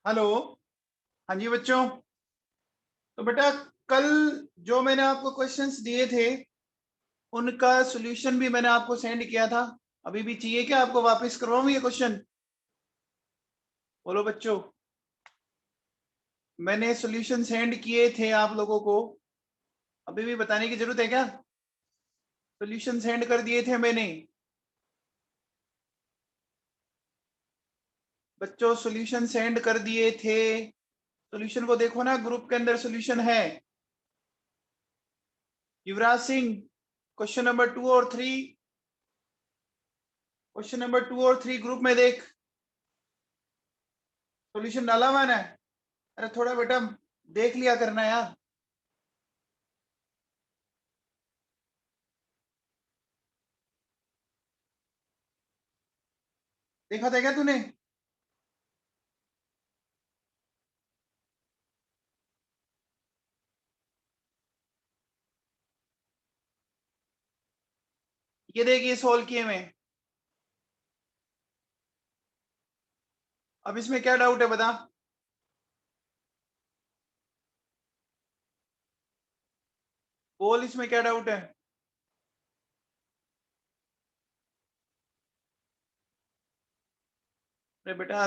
Hello. हाँ जी बच्चों, तो बेटा कल जो मैंने आपको क्वेश्चंस दिए थे उनका सॉल्यूशन भी मैंने आपको सेंड किया था। अभी भी चाहिए क्या आपको? वापस करवाऊं ये क्वेश्चन? बोलो बच्चों। मैंने सॉल्यूशन सेंड किए थे आप लोगों को, अभी भी बताने की जरूरत है क्या? सॉल्यूशन सेंड कर दिए थे मैंने बच्चों, सॉल्यूशन सेंड कर दिए थे। सॉल्यूशन को देखो ना, ग्रुप के अंदर सॉल्यूशन है। युवराज सिंह, क्वेश्चन नंबर 2 और 3, क्वेश्चन नंबर 2 और 3 ग्रुप में देख, सॉल्यूशन डाला हुआ है ना। अरे थोड़ा बेटा देख लिया करना यार। देखा था क्या तूने? ये देख, ये सोल्व किए मैं। अब इसमें क्या डाउट है बता। बोल, इसमें क्या डाउट है? अरे बेटा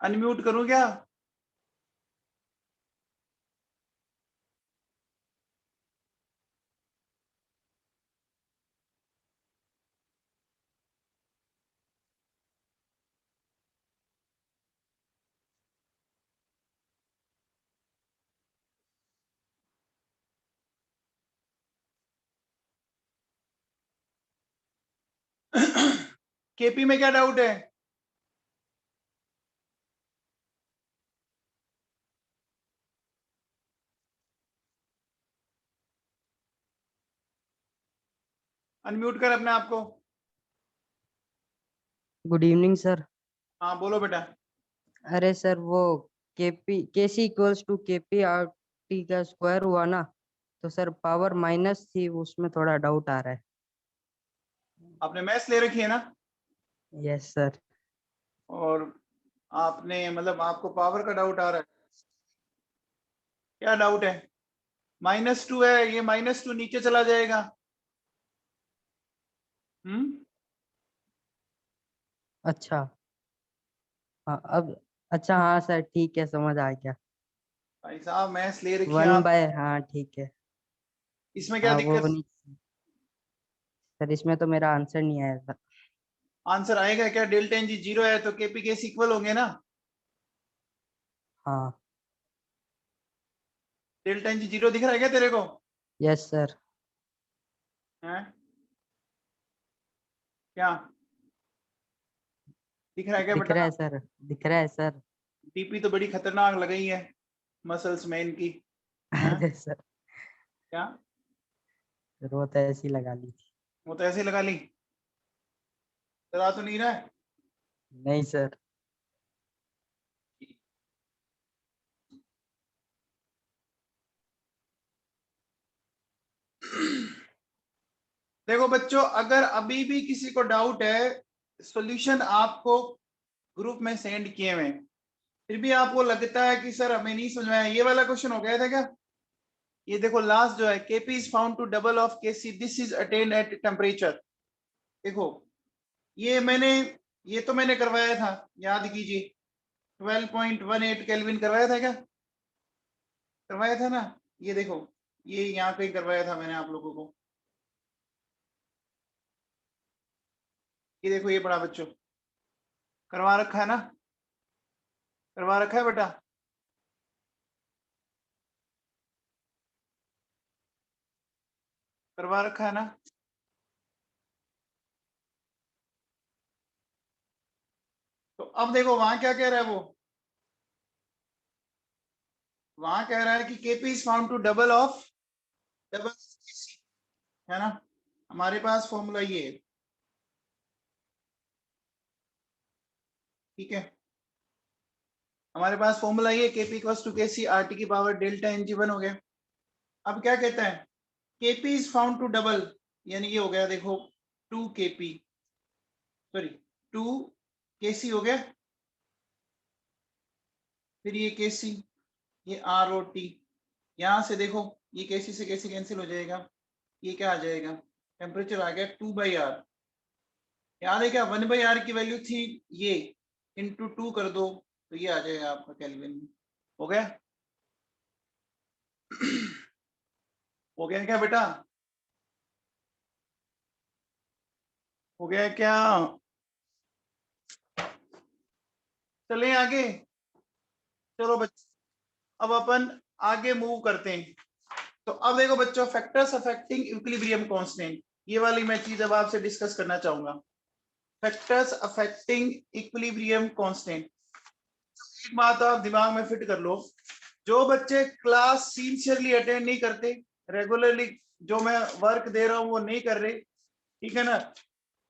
अनम्यूट करूं क्या? केपी में क्या डाउट है? अनम्यूट कर अपने आप को। Good evening sir. हाँ बोलो बेटा। अरे सर वो KC equals to KP R T का स्क्वायर हुआ ना, तो सर पावर माइनस थी, उसमें थोड़ा डाउट आ रहा है। आपने मैथ्स ले रखी है ना? Yes sir. और आपने मतलब आपको पावर का डाउट आ रहा है? क्या डाउट है? -2 है, ये -2 नीचे चला जाएगा। हम्म। अच्छा। हाँ अब। अच्छा हाँ सर, ठीक है, समझ आ गया। भाई साहब मैथ्स ले रखी है वन आप। बाय, हाँ ठीक है। इसमें क्या हाँ वो दिक्कत? नहीं सर, इसमें तो मेरा आंसर नहीं आया था। आंसर आएगा क्या? डेल्टा एन जी 0 है तो केपी के इक्वल होंगे ना। हाँ। डेल्टा एन जी 0 दिख रहा है क्या तेरे को? Yes sir. है क्या? दिख रहा है क्या दिख रहा बेटा? है सर। दिख रहा है सर। डीपी तो बड़ी खतरनाक लगाई है, मसल्स मैन की। हैं अरे सर, क्या? वो तो ऐसी लगा ली थी। वो तो ऐसे ही लगा ली। डरा तो नहीं रहा है? नहीं सर। देखो बच्चों, अगर अभी भी किसी को डाउट है, सॉल्यूशन आपको ग्रुप में सेंड किए हुए हैं, फिर भी आपको लगता है कि सर हमें नहीं समझ में आया, ये वाला क्वेश्चन हो गया था क्या? ये देखो लास्ट जो है, KP is found to double of KC, this is attained at temperature. देखो ये मैंने, ये तो मैंने करवाया था, याद कीजिए। 12.18 केल्विन करवाया था क्या? करवाया था ना। ये देखो, ये यहाँ कहीं करवाया था मैंने आप लोगों को। ये देखो, ये पढ़ा बच्चों, करवा रखा है ना? करवा रखा है बेटा? करवा रखा है ना? तो अब देखो वहां क्या कह रहा है वो। वहां कह रहा है कि KP is found to double of, double, है ना? हमारे पास फॉर्मूला ये है, ठीक है। हमारे पास फॉर्मूला ये, KP equals to KC R T की पावर डेल्टा एन जी 1 हो गया। अब क्या कहता है? KP is found to double, यानी ये हो गया देखो 2 केपी, सॉरी 2 केसी हो गया। फिर ये केसी, ये आर ओ टी, यहां से देखो ये केसी से केसी कैंसिल हो जाएगा, ये क्या आ जाएगा, टेम्परेचर आ गया 2/r। याद है क्या, 1/r की वैल्यू थी ये, इंटू 2 कर दो तो ये आ जाएगा आपका केल्विन में। हो गया हो गया क्या बेटा, हो गया क्या? चले आगे, चलो बच्चों अब अपन आगे मूव करते हैं। तो अब देखो बच्चों, फैक्टर्स अफेक्टिंग इक्विलिब्रियम कांस्टेंट, ये वाली मैं चीज अब आपसे डिस्कस करना चाहूंगा। फैक्टर्स अफेक्टिंग इक्विलिब्रियम कांस्टेंट, एक बात आप दिमाग में फिट कर लो, जो बच्चे क्लास सिंसियरली अटेंड नहीं करते, रेगुलरली जो मैं वर्क दे रहा हूं वो नहीं कर रहे, ठीक है ना,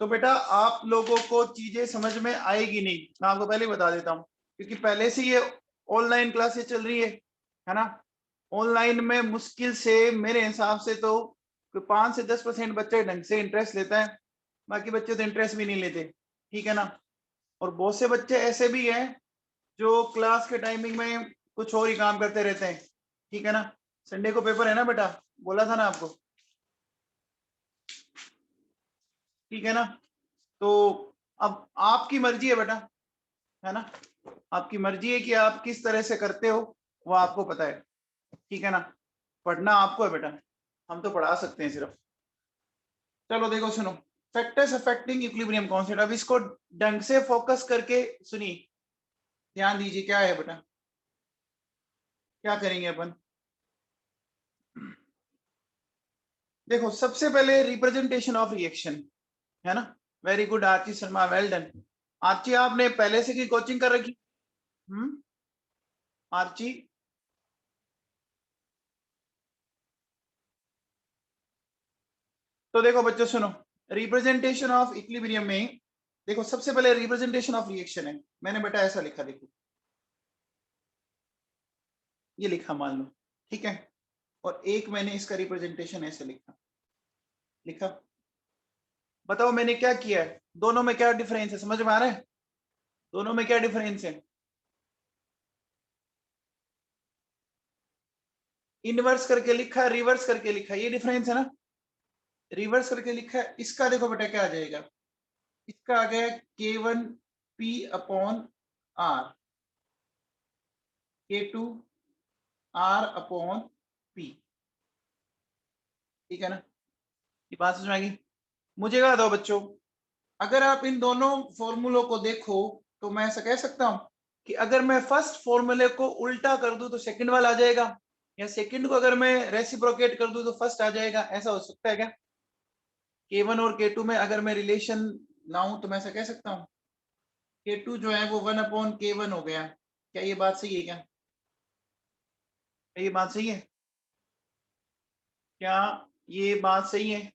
तो बेटा आप लोगों को चीजें समझ में आएगी नहीं, मैं आपको पहले बता देता हूँ, क्योंकि पहले से ये ऑनलाइन क्लासेस चल रही है ना। ऑनलाइन में मुश्किल से मेरे हिसाब से तो 5 से 10% बच्चे ढंग से इंटरेस्ट लेता है, बाकी बच्चे तो इंटरेस्ट भी नहीं लेते, ठीक है ना। और बहुत से बच्चे ऐसे भी हैं जो क्लास के टाइमिंग में कुछ और ही काम करते रहते हैं, ठीक है ना। संडे को पेपर है ना बेटा, बोला था ना आपको, ठीक है ना। तो अब आपकी मर्जी है बेटा, है ना, आपकी मर्जी है कि आप किस तरह से करते हो, वो आपको पता है, ठीक है ना। पढ़ना आपको है बेटा, हम तो पढ़ा सकते हैं सिर्फ। चलो देखो सुनो, फैक्टर्स अफेक्टिंग इक्विलिब्रियम कांस्टेंट, अब इसको ढंग से फोकस करके सुनिए, ध्यान दीजिए क्या है बेटा, क्या करेंगे अपन। देखो सबसे पहले रिप्रेजेंटेशन ऑफ रिएक्शन, है ना। वेरी गुड आरती शर्मा, वेल डन। आरती आपने पहले से की कोचिंग कर रखी? आरती, तो देखो बच्चों सुनो, रिप्रेजेंटेशन ऑफ इक्विलिब्रियम में देखो सबसे पहले रिप्रेजेंटेशन ऑफ रिएक्शन है, मैंने बेटा ऐसा लिखा, देखो ये लिखा मान लो, ठीक है, और एक मैंने इसका रिप्रेजेंटेशन ऐसे लिखा, लिखा, बताओ मैंने क्या किया है, दोनों में क्या डिफरेंस है, समझ में आ रहा है, दोनों में क्या डिफरेंस है? इनवर्स करके लिखा, रिवर्स करके लिखा, ये डिफरेंस है ना। रिवर्स करके लिखा है, इसका देखो बेटा क्या आ जाएगा, इसका आ गया K1P/R, K2R/P, ठीक है ना। ये बात समझ में आ गई? मुझे क्या बताओ बच्चों, अगर आप इन दोनों फॉर्मूलों को देखो तो मैं ऐसा कह सकता हूं कि अगर मैं फर्स्ट फॉर्मूले को उल्टा कर दूं तो सेकंड वाला आ जाएगा, या सेकंड को अगर मैं रेसिप्रोकेट कर दूं तो फर्स्ट आ जाएगा, ऐसा हो सकता है क्या? K1 और K2 में अगर मैं रिलेशन लाऊं तो मैं ऐसा कह सकता हूं, K2 जो है वो 1/K1 हो गया, क्या ये बात सही है क्या? क्या ये बात सही है? क्या ये बात सही है?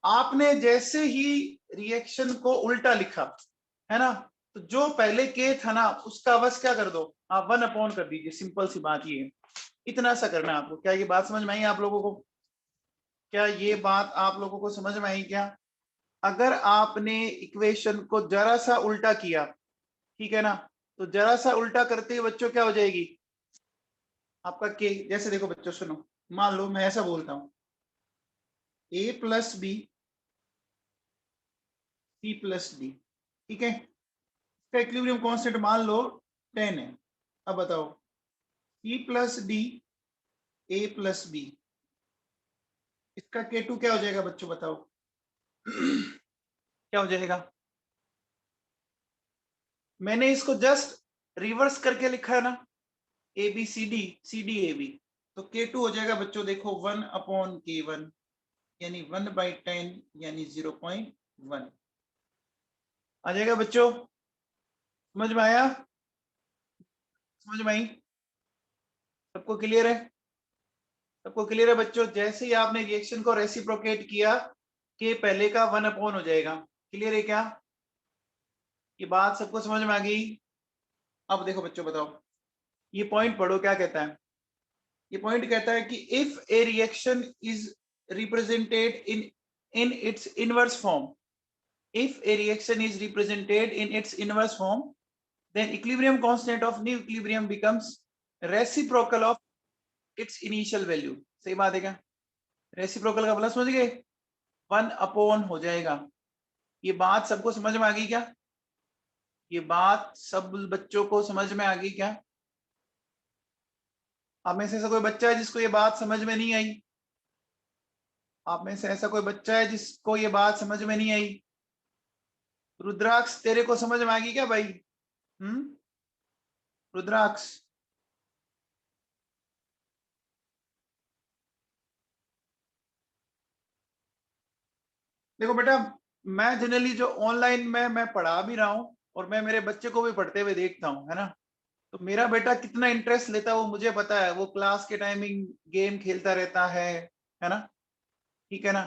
आपने जैसे ही रिएक्शन को उल्टा लिखा, है ना, तो जो पहले के था ना उसका बस क्या कर दो, आप 1/ कर दीजिए, सिंपल सी बात ये है, इतना सा करना है आपको। क्या ये बात समझ में आई आप लोगों को? क्या ये बात आप लोगों को समझ में आई क्या? अगर आपने इक्वेशन को जरा सा उल्टा किया, ठीक है ना, तो जरा सा उल्टा करते ही बच्चों क्या हो जाएगी आपका के, जैसे देखो बच्चों सुनो, मान लो मैं ऐसा बोलता हूं A+B C+D, ठीक है, इसका इक्विलिब्रियम कांस्टेंट मान लो 10 है। अब बताओ C+D A+B, इसका K2 क्या हो जाएगा बच्चों बताओ क्या हो जाएगा? मैंने इसको जस्ट रिवर्स करके लिखा है ना, ABCD तो K2 हो जाएगा बच्चों देखो 1/K1, यानी 1/10 यानी 0.1 आ जाएगा बच्चों, समझ में आया? समझ में आई? सबको क्लियर है? सबको क्लियर है बच्चों? जैसे ही आपने रिएक्शन को रेसिप्रोकेट किया, के पहले का 1/ हो जाएगा, क्लियर है क्या? ये बात सबको समझ में आ गई? अब देखो बच्चों बताओ, ये पॉइंट पढ़ो क्या कहता है। ये पॉइंट कहता है कि if A reaction is represented in its inverse form, if a reaction is represented in its inverse form, then equilibrium constant of new equilibrium becomes reciprocal of its initial value. सही बात है क्या? Reciprocal का plus समझ गए, 1 हो जाएगा। ये बात सबको समझ में आ गई क्या? ये बात सब बच्चों को समझ में आ गई क्या? आप में से ऐसा कोई बच्चा है जिसको ये बात समझ में नहीं आई? आप में से ऐसा कोई बच्चा है जिसको ये बात समझ में नहीं आई? रुद्राक्ष तेरे को समझ में आ गई क्या भाई? रुद्राक्ष देखो बेटा, मैं जनरली जो ऑनलाइन में मैं पढ़ा भी रहा हूँ और मैं मेरे बच्चे को भी पढ़ते हुए देखता हूँ, है ना। तो मेरा बेटा कितना इंटरेस्ट लेता है वो मुझे पता है। वो क्लास के टाइमिंग गेम खेलता रहता है ना, ठीक है ना।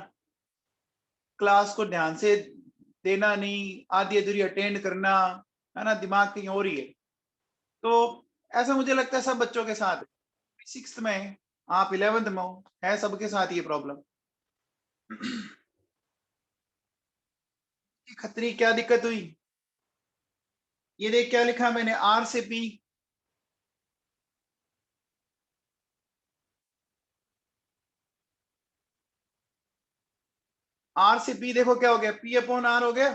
क्लास को ध्यान से देना नहीं, आधी अधूरी अटेंड करना, है ना, दिमाग कहीं और ही है। तो ऐसा मुझे लगता है सब बच्चों के साथ, 6th में आप 11th में हो, है सबके साथ ये प्रॉब्लम। खतरी क्या दिक्कत हुई? ये देख क्या लिखा मैंने, आर से पी। आर से पी देखो क्या हो गया, पी अपॉन आर हो गया।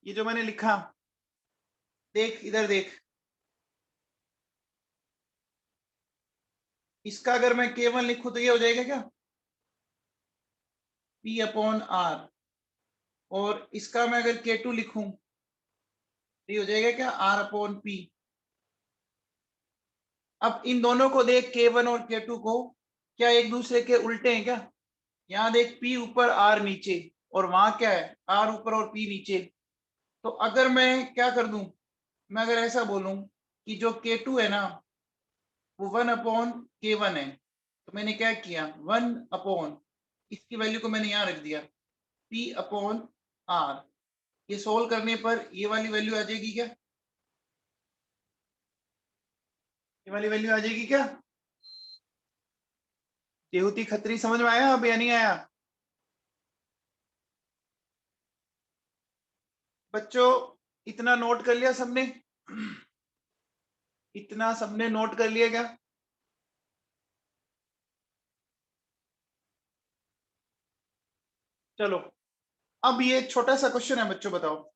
ये जो मैंने लिखा, देख इधर देख, इसका अगर मैं केवल लिखूं तो ये हो जाएगा क्या, पी अपॉन आर। और इसका मैं अगर K2 लिखूं तो ये हो जाएगा क्या, आर अपॉन पी। अब इन दोनों को देख, K1 और K2 को, क्या एक दूसरे के उल्टे हैं क्या? यहाँ देख, P ऊपर आर नीचे, और वहां क्या है, आर ऊपर और P नीचे। तो अगर मैं क्या कर दूं, मैं अगर ऐसा बोलूं कि जो K2 है ना वो 1/K1 है, तो मैंने क्या किया, 1 इसकी वैल्यू को मैंने यहाँ रख दिया, P अपॉन आर। ये सोल्व करने पर ये वाली वैल्यू आ जाएगी क्या, ये वाली वैल्यू आ जाएगी क्या? देहूती खत्री समझ में आया अब या नहीं आया? बच्चों इतना नोट कर लिया सबने? इतना सबने नोट कर लिया क्या? चलो, अब ये छोटा सा क्वेश्चन है बच्चों, बताओ।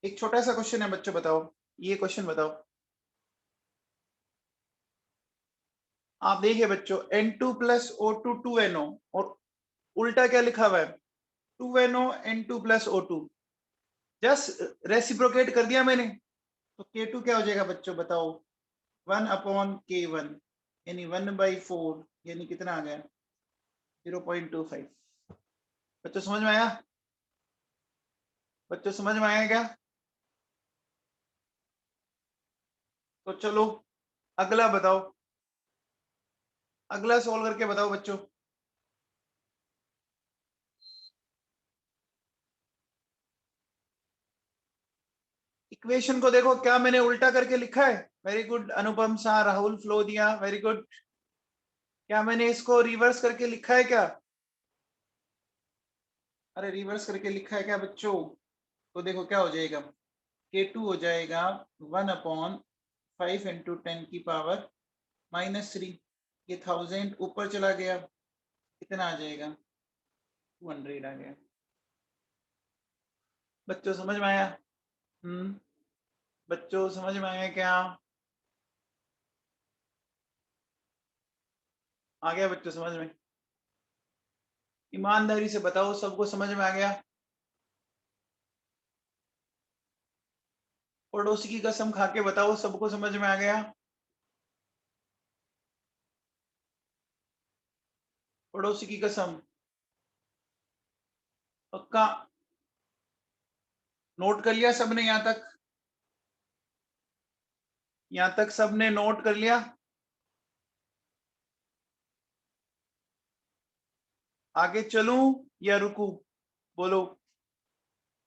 एक छोटा सा क्वेश्चन है बच्चों, बताओ। ये क्वेश्चन बताओ। आप देखिए बच्चों, N2 प्लस O2 2NO, और उल्टा क्या लिखा हुआ है, 2NO N2 plus O2। Just reciprocate कर दिया मैंने, तो K2 क्या हो जाएगा बच्चों बताओ, 1/K1, यानी 1/4, यानी कितना आ गया, 0.25। बच्चों समझ में आया? बच्चों समझ में आया क्या? तो चलो अगला बताओ, अगला सोल्व करके बताओ बच्चों। इक्वेशन को देखो, क्या मैंने उल्टा करके लिखा है? वेरी गुड अनुपम शाह, राहुल फ्लो दिया, वेरी गुड। क्या मैंने इसको रिवर्स करके लिखा है क्या? अरे रिवर्स करके लिखा है क्या बच्चों? तो देखो क्या हो जाएगा, K2 हो जाएगा 1/5 इंटू 10⁻³ ये 1000 ऊपर चला गया, कितना आ जाएगा, 200 आ गया। बच्चों समझ में आया? बच्चों समझ में आया क्या? आ गया बच्चों समझ में? ईमानदारी से बताओ, सबको समझ में आ गया? पड़ोसी की कसम खा के बताओ, सबको समझ में आ गया? पड़ोसी की कसम, पक्का? नोट कर लिया सबने यहां तक? यहां तक सबने नोट कर लिया? आगे चलूं या रुकूं? बोलो,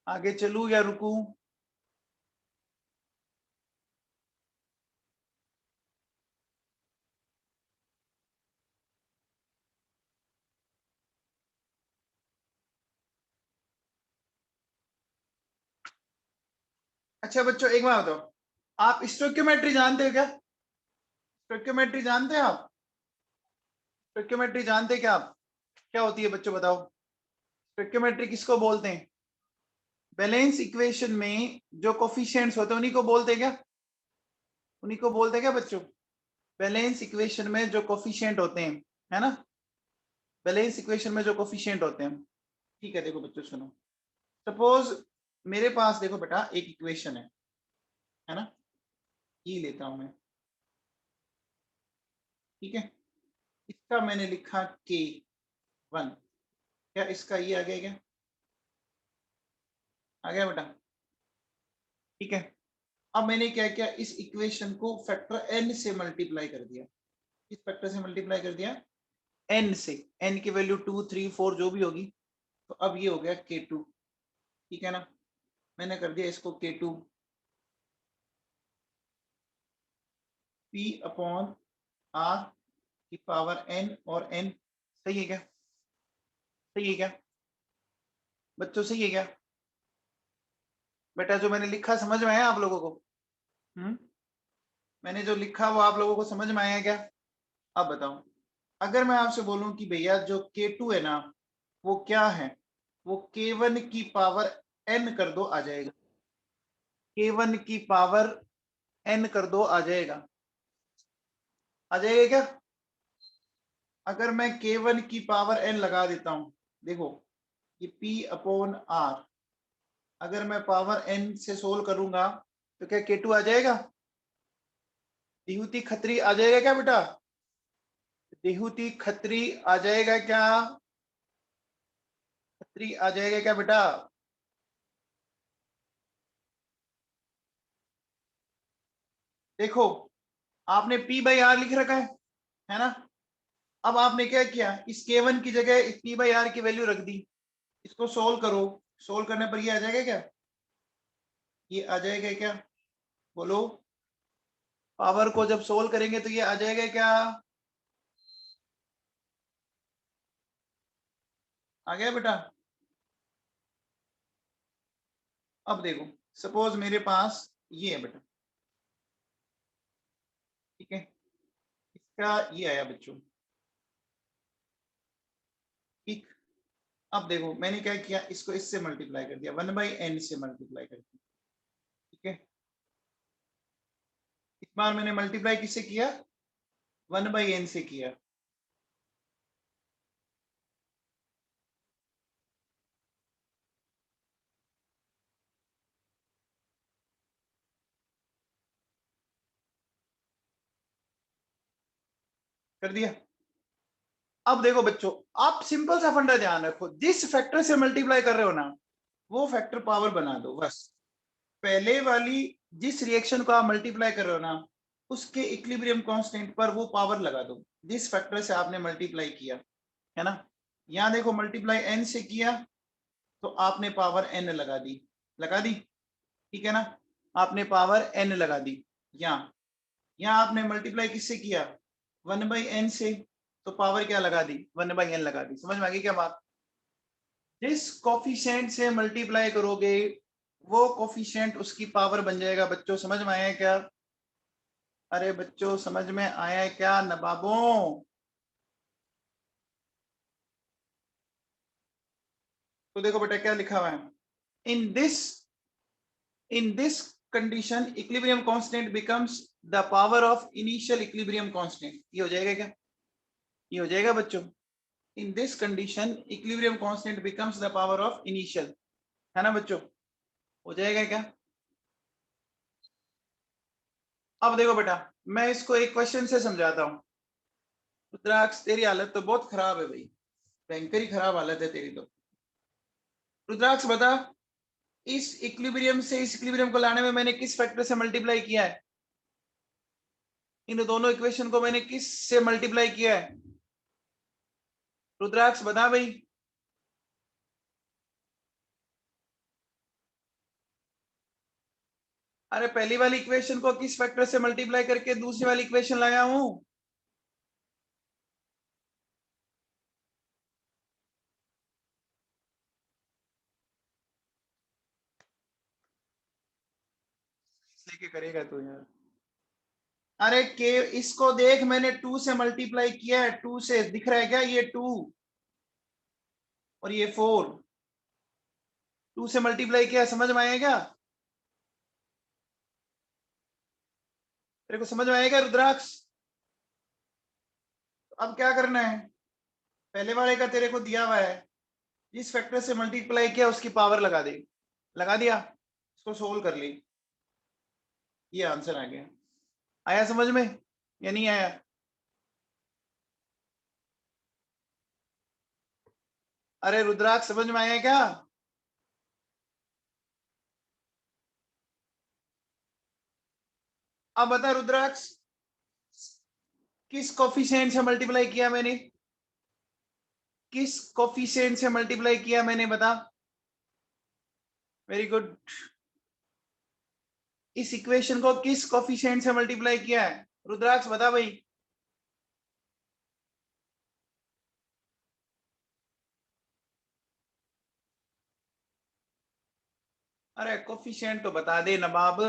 आगे चलूं या रुकूं? अच्छा बच्चों एक बात बताओ, आप स्टोइकियोमेट्री जानते हो क्या? स्टोइकियोमेट्री जानते हैं आप? स्टोइकियोमेट्री जानते हैं क्या आप? क्या होती है बच्चों बताओ? स्टोइकियोमेट्री किसको बोलते हैं? बैलेंस इक्वेशन में जो कोफिशिएंट्स होते हैं उन्हीं को बोलते हैं क्या? उन्हीं को बोलते हैं क्या बच्चों? बैलेंस इक्वेशन में जो कोफिशिएंट होते हैं, है ना? बैलेंस इक्वेशन में जो कोफिशिएंट होते हैं, ठीक है। देखो बच्चों सुनो, सपोज मेरे पास देखो बेटा एक इक्वेशन है ना? ये लेता हूं मैं, ठीक है। इसका मैंने लिखा K1, क्या इसका ये आ गया क्या? आ गया बेटा, ठीक है। अब मैंने क्या किया, इस इक्वेशन को फैक्टर n से मल्टीप्लाई कर दिया। किस फैक्टर से मल्टीप्लाई कर दिया? n से। n की वैल्यू 2 3 4 जो भी होगी, तो अब ये हो गया K2, ठीक है ना? मैंने कर दिया इसको K2 P अपॉन R की पावर n, और n सही है क्या? सही है क्या बच्चों? सही है क्या बेटा? जो मैंने लिखा समझ में आया आप लोगों को? मैंने जो लिखा वो आप लोगों को समझ में आया क्या? अब बताओ, अगर मैं आपसे बोलूं कि भैया जो K2 है ना, वो क्या है? वो K1 की पावर n कर दो आ जाएगा। K1 की पावर n कर दो आ जाएगा। आ जाएगा क्या? अगर मैं K1 की पावर n लगा देता हूं, देखो ये P अपॉन R, अगर मैं पावर n से सोल्व करूंगा तो क्या K2 आ जाएगा? देहूती खत्री आ जाएगा क्या बेटा? देहूती खत्री आ जाएगा क्या? खत्री आ जाएगा क्या बेटा? देखो आपने P बाई आर लिख रखा है ना? अब आपने क्या किया, इस K1 की जगह इस P बाई आर की वैल्यू रख दी। इसको सोल्व करो, सोल्व करने पर ये आ जाएगा क्या? ये आ जाएगा क्या? बोलो, पावर को जब सोल्व करेंगे तो ये आ जाएगा क्या? आ गया बेटा? अब देखो, सपोज मेरे पास ये है बेटा, ठीक है। इसका ये आया बच्चों, ठीक। अब देखो मैंने क्या किया, इसको इससे मल्टीप्लाई कर दिया, 1/n से मल्टीप्लाई कर दिया, ठीक है। इस बार मैंने मल्टीप्लाई किससे किया? 1/n से किया। कर दिया। अब देखो बच्चों, आप सिंपल सा फंडा ध्यान रखो, जिस फैक्टर से मल्टीप्लाई कर रहे हो ना, वो फैक्टर पावर बना दो बस। पहले वाली जिस रिएक्शन को आप मल्टीप्लाई कर रहे हो ना, उसके इक्विलिब्रियम कांस्टेंट पर वो पावर लगा दो जिस फैक्टर से आपने मल्टीप्लाई किया, है ना? यहाँ देखो मल्टीप्लाई n से किया तो आपने पावर n लगा दी, लगा दी, ठीक है ना? आपने पावर n लगा दी। यहाँ आपने मल्टीप्लाई किससे किया? 1/n से, तो पावर क्या लगा दी? 1/n लगा दी। समझ में आ गई क्या बात? जिस कोफिशिएंट से मल्टीप्लाई करोगे वो कोफिशिएंट उसकी पावर बन जाएगा। बच्चों समझ में आया क्या? अरे बच्चों समझ में आया क्या नवाबों? तो देखो बेटा क्या लिखा हुआ है, in this in this condition equilibrium constant becomes the power of initial equilibrium constant. ये हो जाएगा क्या? ये हो जाएगा बच्चों, in this condition equilibrium constant becomes the power of initial, है ना बच्चों? हो जाएगा क्या? अब देखो बेटा, मैं इसको एक क्वेश्चन से समझाता हूँ। रुद्राक्ष तेरी हालत तो बहुत खराब है भाई, भयंकर ही खराब हालत है तेरी तो। रुद्राक्ष बता, इस इक्विलिब्रियम से इस इक्विलिब्रियम को लाने में मैंने किस फैक्टर से मल्टीप्लाई किया है? इन दोनों इक्वेशन को मैंने किस से मल्टीप्लाई किया है? रुद्राक्ष बता भाई। अरे पहली वाली इक्वेशन को किस फैक्टर से मल्टीप्लाई करके दूसरी वाली इक्वेशन लाया हूं? के करेगा तू यार। अरे के इसको देख, मैंने 2 से मल्टीप्लाई किया है, 2 से, दिख रहा है क्या? ये 2 और ये 4, 2 से मल्टीप्लाई किया, समझ में आएगा? तेरे को समझ में आएगा रुद्राक्ष? अब क्या करना है, पहले वाले का तेरे को दिया हुआ है, जिस फैक्टर से मल्टीप्लाई किया उसकी पावर लगा दे। लगा दिया, इसको सोल्व कर ली, ये आंसर आ गया। आया समझ में या नहीं आया? अरे रुद्राक्ष समझ में आया क्या? अब बता रुद्राक्ष, किस कोफिशिएंट से मल्टीप्लाई किया मैंने? किस कोफिशिएंट से मल्टीप्लाई किया मैंने, बता। Very good. इस इक्वेशन को किस कोफिशिएंट से मल्टीप्लाई किया है रुद्राक्ष, बता भाई। अरे कोफिशिएंट तो बता दे नवाब।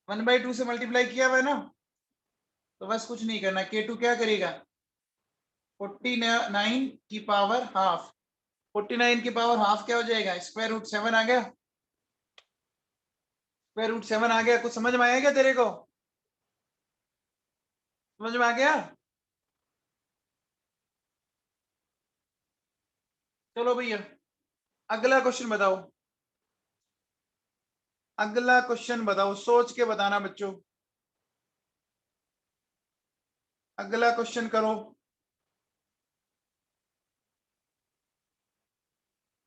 1/2 से मल्टीप्लाई किया हुआ है ना, तो बस कुछ नहीं करना। K2 क्या करेगा? 49 की पावर हाफ। 49 की पावर हाफ क्या हो जाएगा? स्क्वायर रूट 7 आ गया। स्क्वायर रूट 7 आ गया। कुछ समझ में आया क्या तेरे को? समझ में आ गया? चलो भैया अगला क्वेश्चन बताओ। अगला क्वेश्चन बताओ, सोच के बताना बच्चों। अगला क्वेश्चन करो।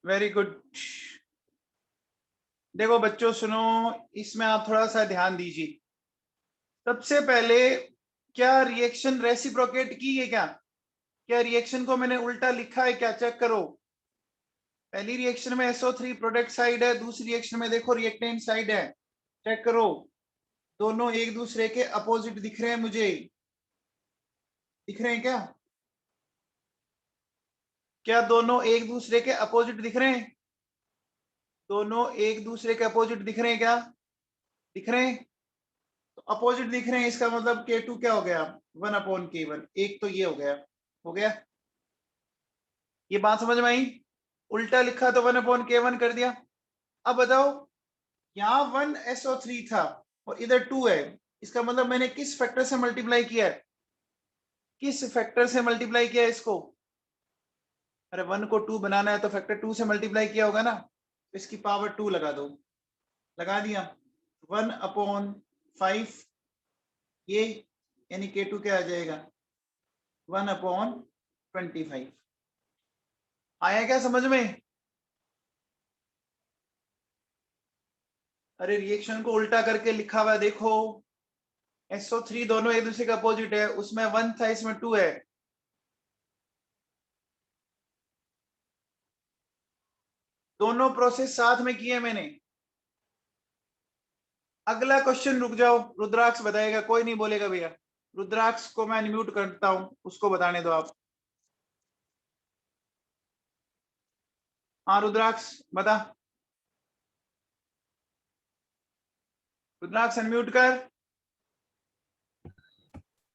Very good. देखो बच्चों सुनो, इसमें आप थोड़ा सा ध्यान दीजिए। सबसे पहले, क्या रिएक्शन रेसिप्रोकेट की है? क्या रिएक्शन को मैंने उल्टा लिखा है क्या? चेक करो। पहली रिएक्शन में SO3 प्रोडक्ट साइड है, दूसरी रिएक्शन में देखो रिएक्टेंट साइड है। चेक करो, दोनों एक दूसरे के अपोजिट दिख रहे हैं मुझे। दिख रहे हैं क्या? क्या दोनों एक दूसरे के अपोजिट दिख रहे हैं? दोनों एक दूसरे के अपोजिट दिख रहे हैं क्या? दिख रहे हैं? तो अपोजिट दिख रहे हैं, इसका मतलब K2 क्या हो गया? 1/K1। एक तो ये हो गया। हो गया? ये बात समझ में आई? उल्टा लिखा तो 1/K1 कर दिया। अब बताओ, यहाँ 1SO3 था और इधर 2 है, इसका मतलब मैंने किस फैक्टर से मल्टीप्लाई किया है? किस फैक्टर से मल्टीप्लाई किया है इसको? अरे 1 को 2 बनाना है तो फैक्टर 2 से मल्टीप्लाई किया होगा ना, तो इसकी पावर 2 लगा दो। लगा दिया। 1/5 ये, यानी K2 क्या आ जाएगा? 1/25। आया क्या समझ में? अरे रिएक्शन को उल्टा करके लिखा हुआ है देखो। SO3 दोनों एक दूसरे का अपोजिट है, उसमें 1 था, इसमें 2 है। दोनों प्रोसेस साथ में किए मैंने। अगला क्वेश्चन, रुक जाओ, रुद्राक्ष बताएगा, कोई नहीं बोलेगा भैया। रुद्राक्ष को मैं अनम्यूट करता हूं, उसको बताने दो आप। हाँ रुद्राक्ष बता। रुद्राक्ष अनम्यूट कर।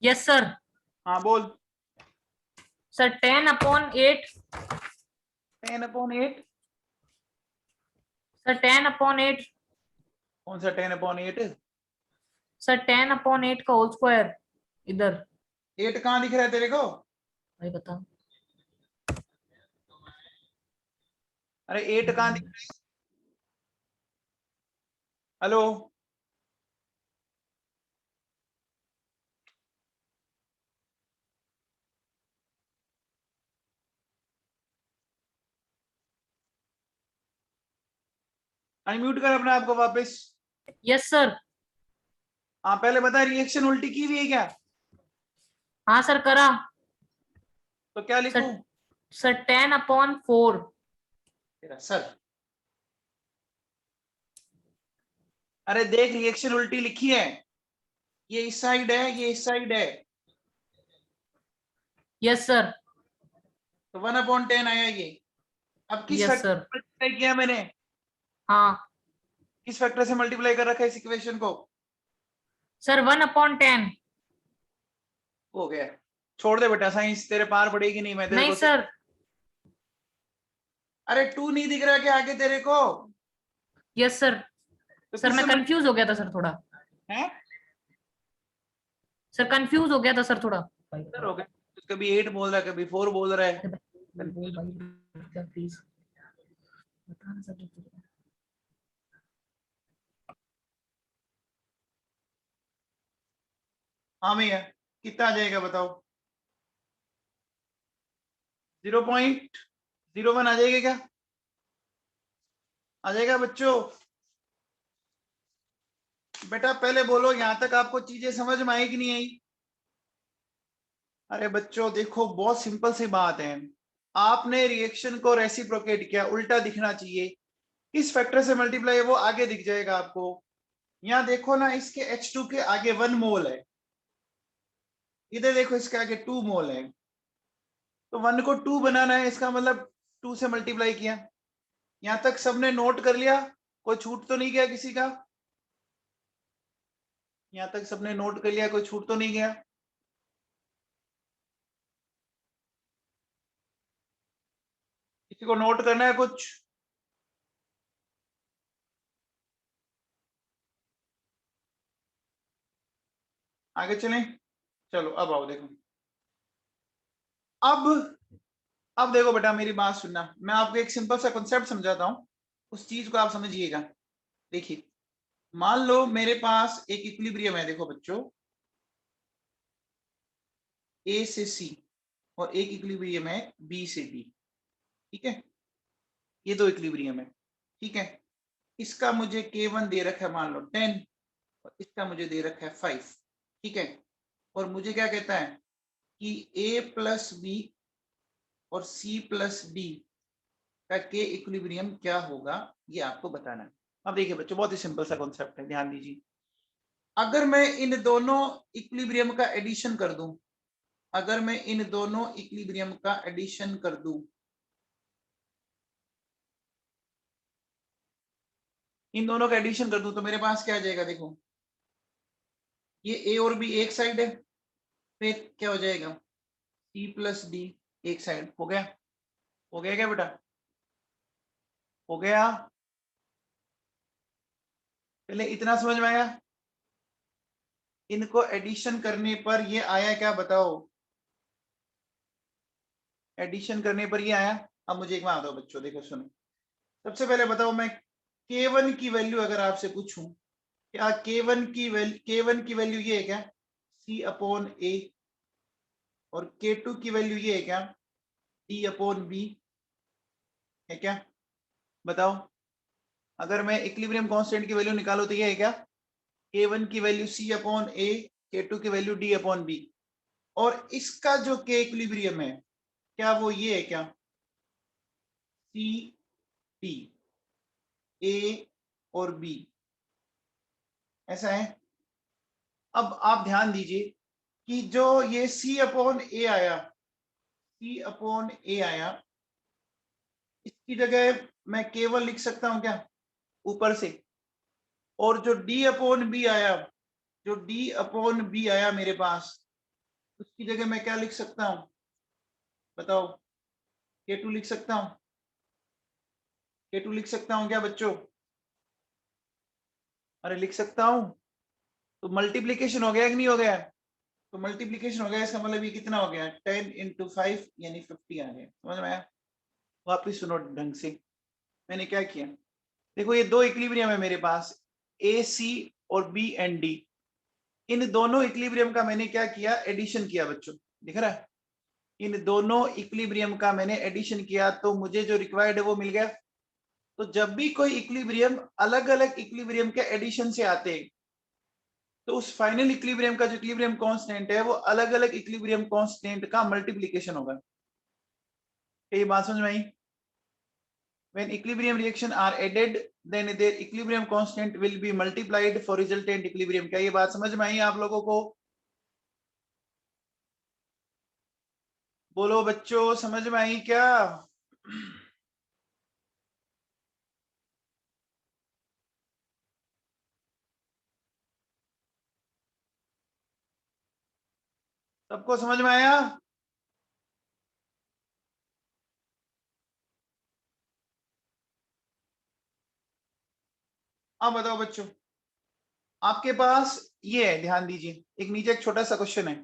Yes sir. हाँ बोल। सर 10/8। 10/8? सर 10/8। कौन सा 10/8? सर 10/8 का होल स्क्वायर इधर। 8 कहाँ दिख रहा है तेरे को? भाई बताओ। अरे 8 कहाँ दिख रहा है? हेलो, अनम्यूट कर अपने आप को वापस। Yes sir. हाँ पहले बता, रिएक्शन उल्टी की हुई है क्या? हाँ सर करा। तो क्या लिखूं? सर 10/4। तेरा सर। अरे देख, रिएक्शन उल्टी लिखी है, ये इस साइड है, ये इस साइड है। Yes sir. तो 1/10 आया ये। अब किस यस फैक्टर सर। से मल्टीप्लाई किया मैंने? हाँ किस फैक्टर से मल्टीप्लाई कर रखा है इस इक्वेशन को? सर 1/10। हो गया, छोड़ दे बेटा, साइंस तेरे पार पड़ेगी नहीं, मैं तेरे नहीं को सर। अरे 2 नहीं दिख रहा क्या आगे तेरे को? Yes sir. तो सर मैं किससे कंफ्यूज हो गया था सर थोड़ा। है? सर कंफ्यूज हो गया था सर थोड़ा। सर हो गया, तो कभी 8 बोल रहा है, कभी 4 बोल रहा है। प्लीज बताना सर। हाँ भैया, कितना आ जाएगा बताओ? 0.01 आ जाएगा क्या? आ जाएगा बच्चों? बेटा पहले बोलो, यहां तक आपको चीजें समझ में आई कि नहीं आई? अरे बच्चों देखो, बहुत सिंपल सी बात है, आपने रिएक्शन को रेसिप्रोकेट किया, उल्टा दिखना चाहिए। किस फैक्टर से मल्टीप्लाई है वो आगे दिख जाएगा आपको। यहाँ देखो ना, इसके H2 के आगे 1 मोल है, इधर देखो इसके आगे 2 मोल है, तो 1 को 2 बनाना है, इसका मतलब 2 से मल्टीप्लाई किया। यहां तक सबने नोट कर लिया? कोई छूट तो नहीं गया किसी का? यहां तक सबने नोट कर लिया, कोई छूट तो नहीं गया? किसी को नोट करना है कुछ? आगे चलें? चलो अब आओ देखो। अब देखो बेटा, मेरी बात सुनना, मैं आपको एक सिंपल सा कॉन्सेप्ट समझाता हूं, उस चीज को आप समझिएगा। देखिए, मान लो मेरे पास एक इक्विलिब्रियम है, देखो बच्चों, ए से सी, और एक इक्विलिब्रियम है बी से डी। ठीक है, ये दो इक्विलिब्रियम है। ठीक है, इसका मुझे K1 दे रखा है मान लो 10, और इसका मुझे दे रखा है 5। ठीक है, और मुझे क्या कहता है कि A प्लस बी और C प्लस डी का के इक्विलिब्रियम क्या होगा, ये आपको बताना है। अब देखिए बच्चों, बहुत ही सिंपल सा कॉन्सेप्ट है, ध्यान दीजिए। अगर मैं इन दोनों इक्विलिब्रियम का एडिशन कर दूं, अगर मैं इन दोनों इक्विलिब्रियम का एडिशन कर दूं, इन दोनों का एडिशन कर दूं, तो मेरे पास क्या आ जाएगा? देखो, ये ए और बी एक साइड है, फिर क्या हो जाएगा? सी प्लस डी एक साइड। हो गया? हो गया क्या बेटा? हो गया? पहले इतना समझ में आया? इनको एडिशन करने पर ये आया क्या बताओ? एडिशन करने पर ये आया। अब मुझे एक बात बताओ बच्चों, देखो सुनो, सबसे पहले बताओ, मैं K1 की वैल्यू अगर आपसे पूछूं, क्या K1 की वैल्यू ये है क्या? C upon A. और K2 की वैल्यू ये है क्या? D upon B. है क्या? बताओ, अगर मैं इक्विलिब्रियम कांस्टेंट की वैल्यू निकालो तो ये है क्या? K1 की वैल्यू C अपॉन ए, K2 की वैल्यू D अपॉन बी। और इसका जो K इक्विलिब्रियम है, क्या वो ये है क्या? C D, A और B, ऐसा है। अब आप ध्यान दीजिए कि जो ये C अपॉन ए आया, C अपॉन ए आया, इसकी जगह मैं केवल लिख सकता हूं क्या ऊपर से? और जो D अपॉन बी आया, जो D अपॉन बी आया मेरे पास, उसकी जगह मैं क्या लिख सकता हूं बताओ? K2 लिख सकता हूं? K2 लिख सकता हूं क्या बच्चों? अरे लिख सकता हूं। तो मल्टीप्लीकेशन हो गया कि नहीं हो गया? तो मल्टीप्लीकेशन हो गया, इसका मतलब ये कितना हो गया? 10 इंटू 5 यानी 50 आ गया। समझ में आया? वापिस सुनो ढंग से, मैंने क्या किया, देखो ये दो इक्विलिब्रियम है मेरे पास, ए सी और बी एंड डी। इन दोनों इक्विलिब्रियम का मैंने क्या किया? एडिशन किया बच्चों, दिख रहा है? इन दोनों इक्विलिब्रियम का मैंने एडिशन किया, तो मुझे जो रिक्वायर्ड है वो मिल गया। तो जब भी कोई इक्विलिब्रियम अलग अलग इक्विलिब्रियम के एडिशन से आते हैं, तो उस फाइनल इक्विलिब्रियम का जो इक्विलिब्रियम कांस्टेंट है, वो अलग अलग इक्विलिब्रियम कांस्टेंट का मल्टीप्लिकेशन होगा। ये बात समझ में आई? When equilibrium reaction are added, then their equilibrium constant will be multiplied for resultant equilibrium। क्या ये बात समझ में आई आप लोगों को? बोलो बच्चों, समझ में आई क्या? सबको समझ में आया? अब बताओ बच्चों, आपके पास ये है, ध्यान दीजिए, एक नीचे एक छोटा सा क्वेश्चन है,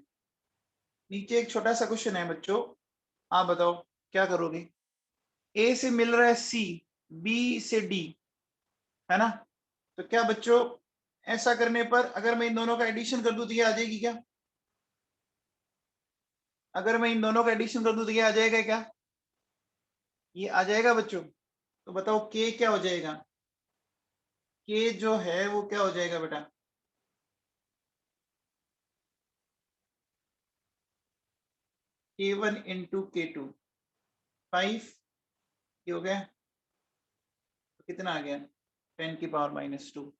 नीचे एक छोटा सा क्वेश्चन है बच्चों। आप बताओ क्या करोगे? ए से मिल रहा है सी, बी से डी, है ना? तो क्या बच्चों ऐसा करने पर अगर मैं इन दोनों का एडिशन कर दूं तो ये आ जाएगी क्या? अगर मैं इन दोनों का एडिशन कर दूं तो ये आ जाएगा क्या? ये आ जाएगा बच्चों? तो बताओ के क्या हो जाएगा? के जो है वो क्या हो जाएगा बेटा? K1 इंटू K2, 5, ये हो गया, तो कितना आ गया? 10⁻²।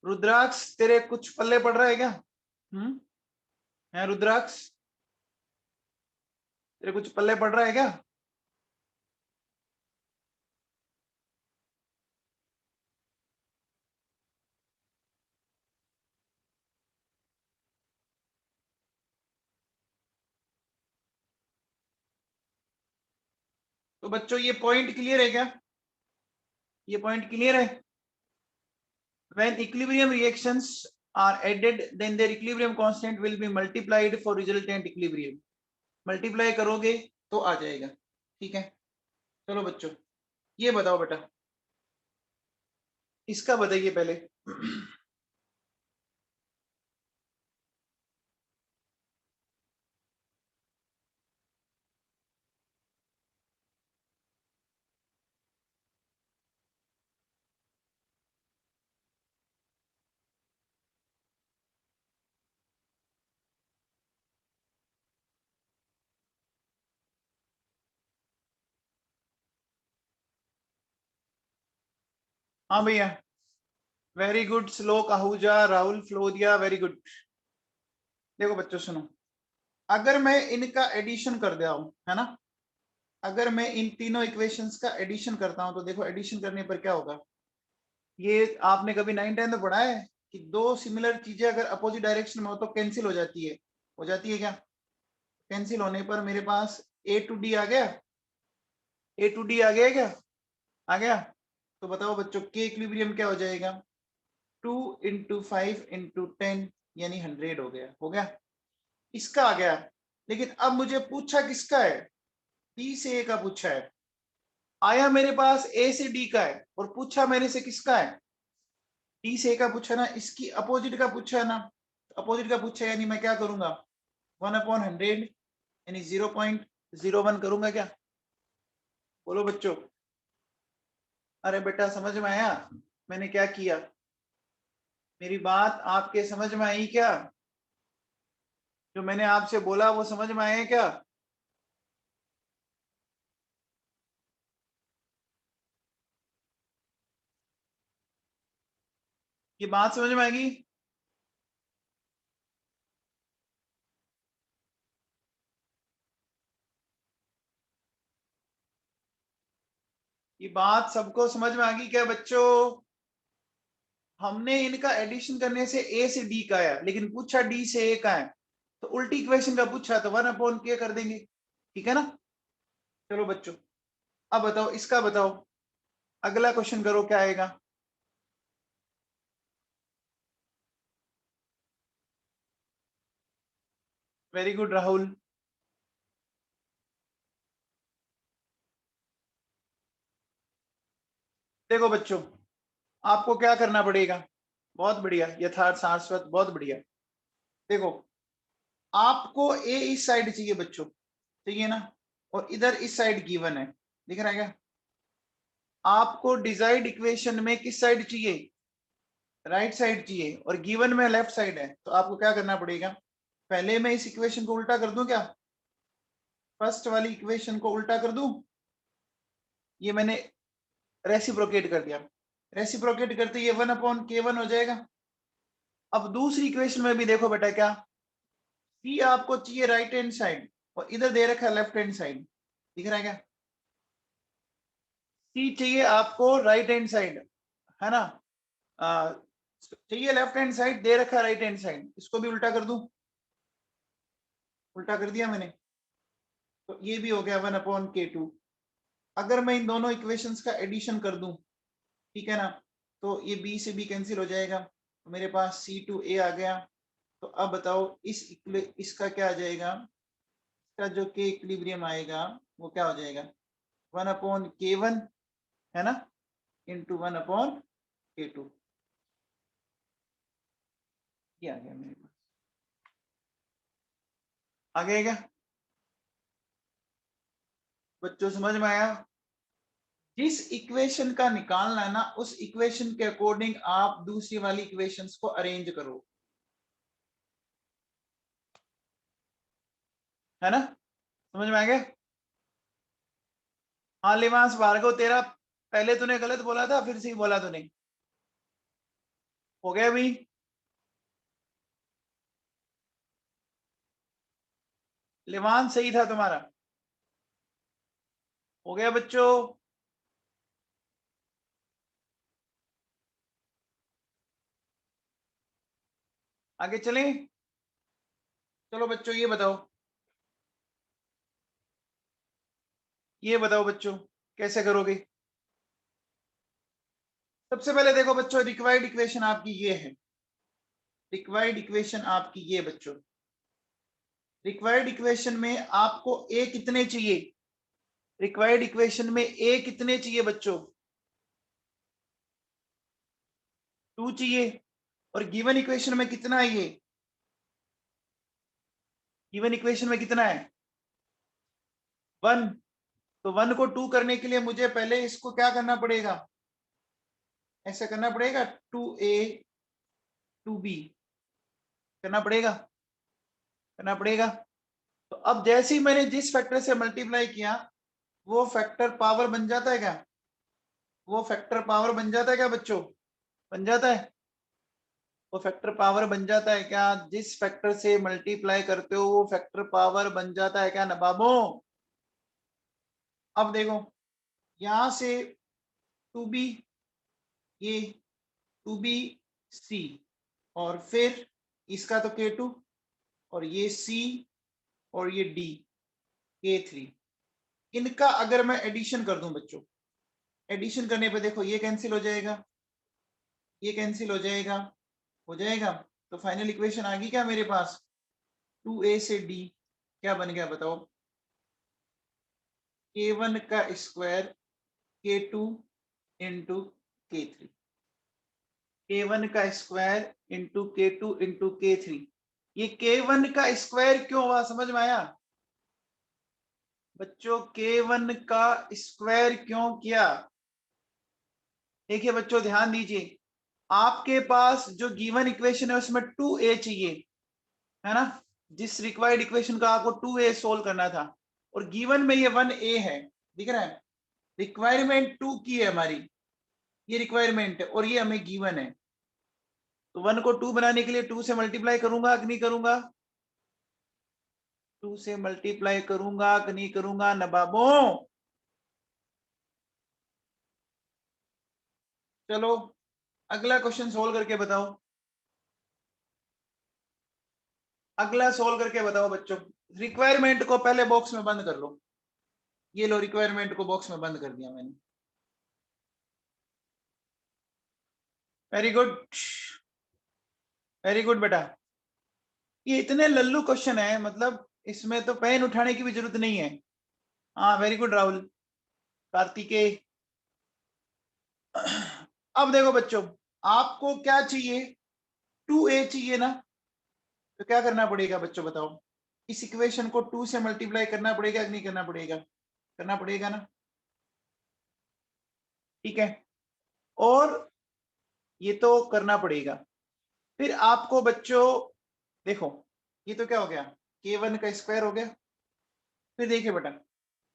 रुद्राक्ष तेरे कुछ पल्ले पड़ रहा है क्या? है रुद्राक्ष, तेरे कुछ पल्ले पड़ रहा है क्या? तो बच्चों ये पॉइंट क्लियर है क्या? ये पॉइंट क्लियर है? When equilibrium reactions are added, then their equilibrium constant will be multiplied for resultant equilibrium. Multiply करोगे तो आ जाएगा, ठीक है? चलो बच्चों, ये बताओ बेटा, इसका बताइए पहले। हाँ भैया, वेरी गुड श्लोक, आहूजा, राहुल, फ्लोदिया, वेरी गुड। देखो बच्चों सुनो, अगर मैं इनका एडिशन कर दिया हूं, है ना, अगर मैं इन तीनों इक्वेशंस का एडिशन करता हूं तो देखो एडिशन करने पर क्या होगा। ये आपने कभी 9th-10th में पढ़ा है कि दो सिमिलर चीजें अगर अपोजिट डायरेक्शन में हो तो कैंसिल हो जाती है। हो जाती है क्या? कैंसिल होने पर मेरे पास ए टू डी आ गया, ए टू डी आ गया क्या? आ गया। तो बताओ बच्चों के इक्विलिब्रियम क्या हो जाएगा? 2 × 5 × 10 यानी 100 हो गया, हो गया। इसका आ गया, लेकिन अब मुझे पूछा किसका है? डी से ए का पूछा है। आया मेरे पास ए से डी का है और पूछा मेरे से किसका है? डी से ए का पूछा ना, इसकी अपोजिट का पूछा है ना, अपोजिट का पूछा है, यानी मैं क्या करूंगा? 1/100 यानी 0.01 करूंगा क्या? बोलो बच्चों। अरे बेटा समझ में आया मैंने क्या किया? मेरी बात आपके समझ में आई क्या? जो मैंने आपसे बोला वो समझ में आया क्या? ये बात समझ में आएगी? ये बात सबको समझ में आ गई क्या बच्चों? हमने इनका एडिशन करने से ए से डी का आया, लेकिन पूछा डी से ए का है, तो उल्टी इक्वेशन का पूछा तो 1/k कर देंगे, ठीक है ना? चलो बच्चों, अब बताओ इसका बताओ, अगला क्वेश्चन करो क्या आएगा? Very good Rahul. देखो बच्चों, आपको क्या करना पड़ेगा? बहुत बढ़िया, यथार्थ शाश्वत, बहुत बढ़िया। देखो, आपको ए इस साइड चाहिए बच्चों, चाहिए ना, और इधर इस साइड गिवन है, दिख रहा है क्या? आपको डिजाइड इक्वेशन में किस साइड चाहिए? राइट साइड चाहिए, और गिवन में लेफ्ट साइड है। तो आपको क्या करना पड़ेगा? पहले मैं इस इक्वेशन को उल्टा कर दूं क्या? फर्स्ट वाली इक्वेशन को उल्टा कर दूं? ये मैंने रेसिप्रोकेट कर दिया, रेसिप्रोकेट करते ये 1/k1 हो जाएगा। अब दूसरी इक्वेशन में भी देखो बेटा, क्या सी आपको चाहिए राइट हैंड साइड, और इधर दे रखा है लेफ्ट हैंड साइड, दिख रहा है क्या? सी चाहिए आपको राइट हैंड साइड, है ना? चाहिए लेफ्ट हैंड साइड, दे रखा है राइट हैंड साइड, इसको भी उल्टा कर दूं? उल्टा कर दिया मैंने, तो ये भी हो गया 1/K2। अगर मैं इन दोनों इक्वेशंस का एडिशन कर दूं, ठीक है ना, तो ये b से b कैंसिल हो जाएगा, तो मेरे पास C2A आ गया। तो अब बताओ इसका क्या आ जाएगा, इसका जो K इक्विलिब्रियम आएगा वो क्या हो जाएगा, 1/K1 है ना, इंटू 1/K2। ये आ गया मेरे पास, आ गया क्या बच्चों, समझ में आया? जिस इक्वेशन का निकालना है ना, उस इक्वेशन के अकॉर्डिंग आप दूसरी वाली इक्वेशंस को अरेंज करो, है ना, समझ में आ गया? हाँ लिवांस भार्गव, तेरा पहले तूने गलत बोला था, फिर सही बोला तूने, हो गया भाई। लिवांस सही था तुम्हारा, हो गया बच्चों। आगे चलें, चलो बच्चों ये बताओ बच्चों कैसे करोगे। सबसे पहले देखो बच्चों, रिक्वायर्ड इक्वेशन आपकी ये है, रिक्वायर्ड इक्वेशन आपकी ये बच्चों, रिक्वायर्ड इक्वेशन में आपको ए कितने चाहिए, रिक्वायर्ड इक्वेशन में ए कितने चाहिए बच्चों, 2 चाहिए। और गिवन इक्वेशन में कितना है, ये गिवन इक्वेशन में कितना है 1। तो 1 को 2 करने के लिए मुझे पहले इसको क्या करना पड़ेगा, ऐसे करना पड़ेगा, 2A 2B करना पड़ेगा, करना पड़ेगा। तो अब जैसे ही मैंने जिस फैक्टर से मल्टीप्लाई किया, वो फैक्टर पावर बन जाता है क्या, वो फैक्टर पावर बन जाता है क्या बच्चों, बन जाता है, वो फैक्टर पावर बन जाता है क्या, जिस फैक्टर से मल्टीप्लाई करते हो वो फैक्टर पावर बन जाता है क्या नवाबों। अब देखो यहां से 2B, ये 2BC, और फिर इसका तो K2, और ये C, और ये D K3, इनका अगर मैं एडिशन कर दूं बच्चों, एडिशन करने पे देखो ये कैंसिल हो जाएगा, ये कैंसिल हो जाएगा, हो जाएगा। तो फाइनल इक्वेशन आ गई क्या मेरे पास, 2A से D क्या बन गया बताओ, K1 का square K2 into K3, K1 का square into K2 into K3। ये K1 का स्क्वायर क्यों हुआ, समझ में आया बच्चों, K1 का स्क्वायर क्यों किया। देखिए बच्चों ध्यान दीजिए, आपके पास जो गिवन इक्वेशन है उसमें 2A चाहिए, है ना, जिस रिक्वायर्ड इक्वेशन का आपको 2A सोल्व करना था, और गिवन में ये 1A है, दिख रहा है, रिक्वायरमेंट 2 की है हमारी, ये रिक्वायरमेंट है और ये हमें गिवन है। तो 1 को 2 बनाने के लिए 2 से मल्टीप्लाई करूंगा कि नहीं करूंगा, 2 से मल्टीप्लाई करूंगा कि नहीं करूंगा नवाबों। चलो अगला क्वेश्चन सोल्व करके बताओ, अगला सोल्व करके बताओ बच्चों। रिक्वायरमेंट को पहले बॉक्स में बंद कर लो, ये लो रिक्वायरमेंट को बॉक्स में बंद कर दिया मैंने, वेरी गुड, वेरी गुड बेटा। ये इतने लल्लू क्वेश्चन है, मतलब इसमें तो पेन उठाने की भी जरूरत नहीं है। हाँ वेरी गुड राहुल, कार्तिकेय। अब देखो बच्चों, आपको क्या चाहिए, 2A चाहिए ना, तो क्या करना पड़ेगा बच्चों बताओ, इस इक्वेशन को 2 से मल्टीप्लाई करना पड़ेगा कि नहीं करना पड़ेगा, करना पड़ेगा ना, ठीक है, और ये तो करना पड़ेगा। फिर आपको बच्चों देखो, ये तो क्या हो गया, K1 का स्क्वायर हो गया। फिर देखिए बेटा,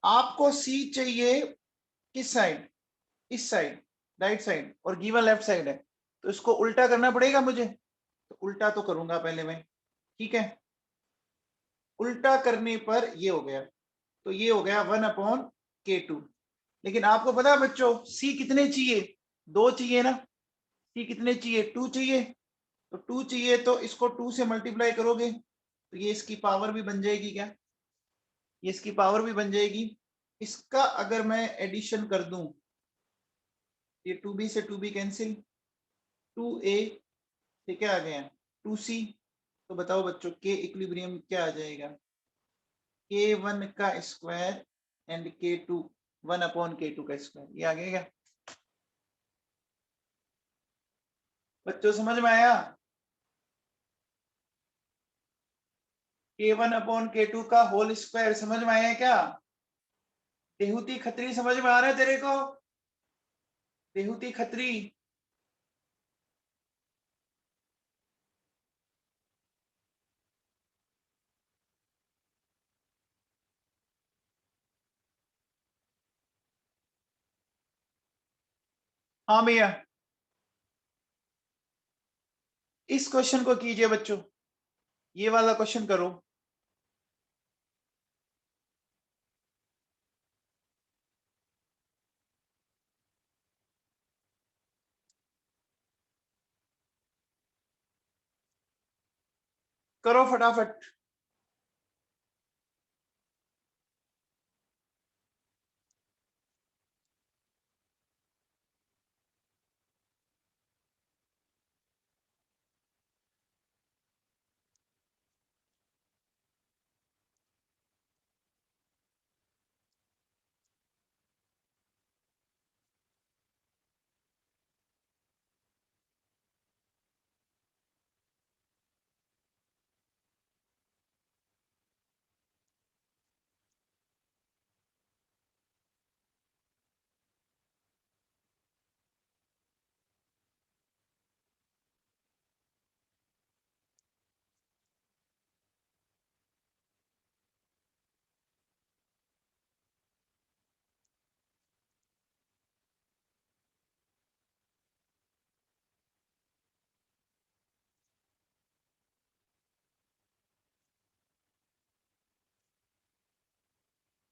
आपको C चाहिए किस साइड, इस साइड, राइट साइड, और गिवन लेफ्ट साइड है, तो इसको उल्टा करना पड़ेगा मुझे, तो उल्टा तो करूंगा पहले मैं, ठीक है, उल्टा करने पर ये हो गया, तो ये हो गया 1/K2। लेकिन आपको पता है बच्चों, C कितने चाहिए, 2 चाहिए ना, C कितने चाहिए, 2 चाहिए, तो 2 चाहिए तो इसको 2 से मल्टीप्लाई करोगे तो ये इसकी पावर भी बन जाएगी क्या, ये इसकी पावर भी बन जाएगी। इसका अगर मैं एडिशन कर दूं, ये 2b से 2b कैंसिल, 2a से क्या आ गया 2c, तो बताओ बच्चों के इक्विलिब्रियम क्या आ जाएगा, k1 का स्क्वायर एंड k2 1/k2 का स्क्वायर, ये आ गया क्या बच्चों, समझ में आया। k1/k2 का होल स्क्वायर समझ में आया क्या। देहूती खत्री समझ में आ रहा है तेरे को, देहूती खत्री। हाँ भैया, इस क्वेश्चन को कीजिए बच्चों, ये वाला क्वेश्चन करो। करो फटाफट।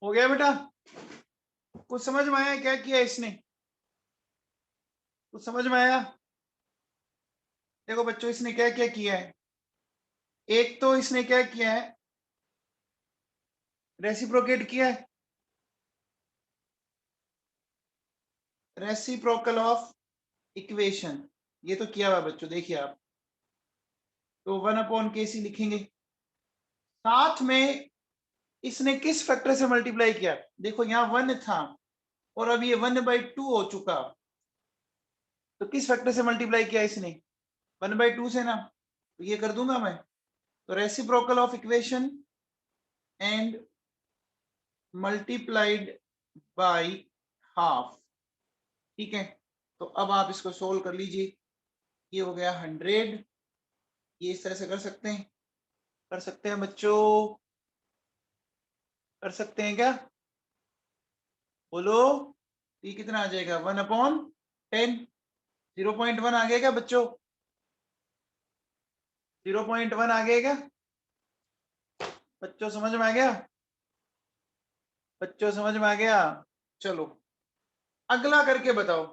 हो गया बेटा, कुछ समझ में आया क्या किया इसने, कुछ समझ में आया। देखो बच्चों इसने क्या क्या किया है, एक तो इसने क्या किया है, रेसिप्रोकेट किया है, रेसिप्रोकल ऑफ इक्वेशन, ये तो किया हुआ बच्चों, देखिए आप, तो 1/kc लिखेंगे। साथ में इसने किस फैक्टर से मल्टीप्लाई किया, देखो यहाँ 1 था और अब ये 1/2 हो चुका, तो किस फैक्टर से मल्टीप्लाई किया इसने, 1/2 से ना, तो ये कर दूंगा मैं, तो reciprocal of equation and multiplied by half, ठीक है। तो अब आप इसको सोल्व कर लीजिए, ये हो गया 100, ये इस तरह से कर सकते हैं, कर सकते हैं बच्चों, कर सकते हैं क्या, बोलो। ये कितना आ जाएगा 1/10, 0.1 आ गया क्या बच्चों, 0.1 आ गया क्या बच्चों, समझ में आ गया बच्चों, समझ में आ गया। चलो अगला करके बताओ,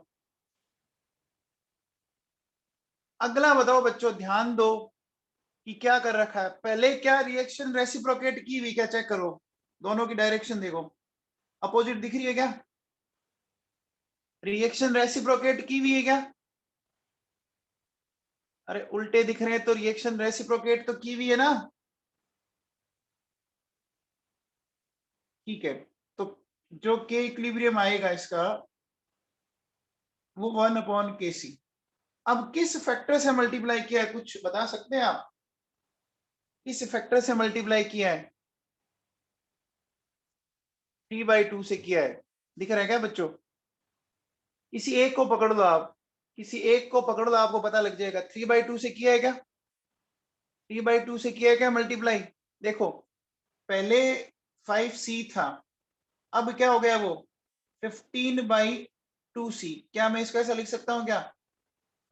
अगला बताओ बच्चों, ध्यान दो कि क्या कर रखा है, पहले क्या रिएक्शन रेसिप्रोकेट की हुई क्या, चेक करो, दोनों की डायरेक्शन देखो, अपोजिट दिख रही है क्या, रिएक्शन रेसिप्रोकेट की हुई है क्या, अरे उल्टे दिख रहे हैं तो रिएक्शन रेसिप्रोकेट तो की हुई है ना, ठीक है। तो जो के इक्विलिब्रियम आएगा इसका वो 1/kc। अब किस फैक्टर से मल्टीप्लाई किया है, कुछ बता सकते हैं आप, किस फैक्टर से मल्टीप्लाई किया है, 3/2 से किया है, दिख रहा है क्या बच्चों, किसी एक को पकड़ लो आप, किसी एक को पकड़ लो, आपको पता लग जाएगा, 3/2 से किया है क्या, 3/2 से किया है क्या मल्टीप्लाई, देखो पहले 5c था, अब क्या हो गया वो 15/2c, क्या मैं इसको ऐसा लिख सकता हूं क्या,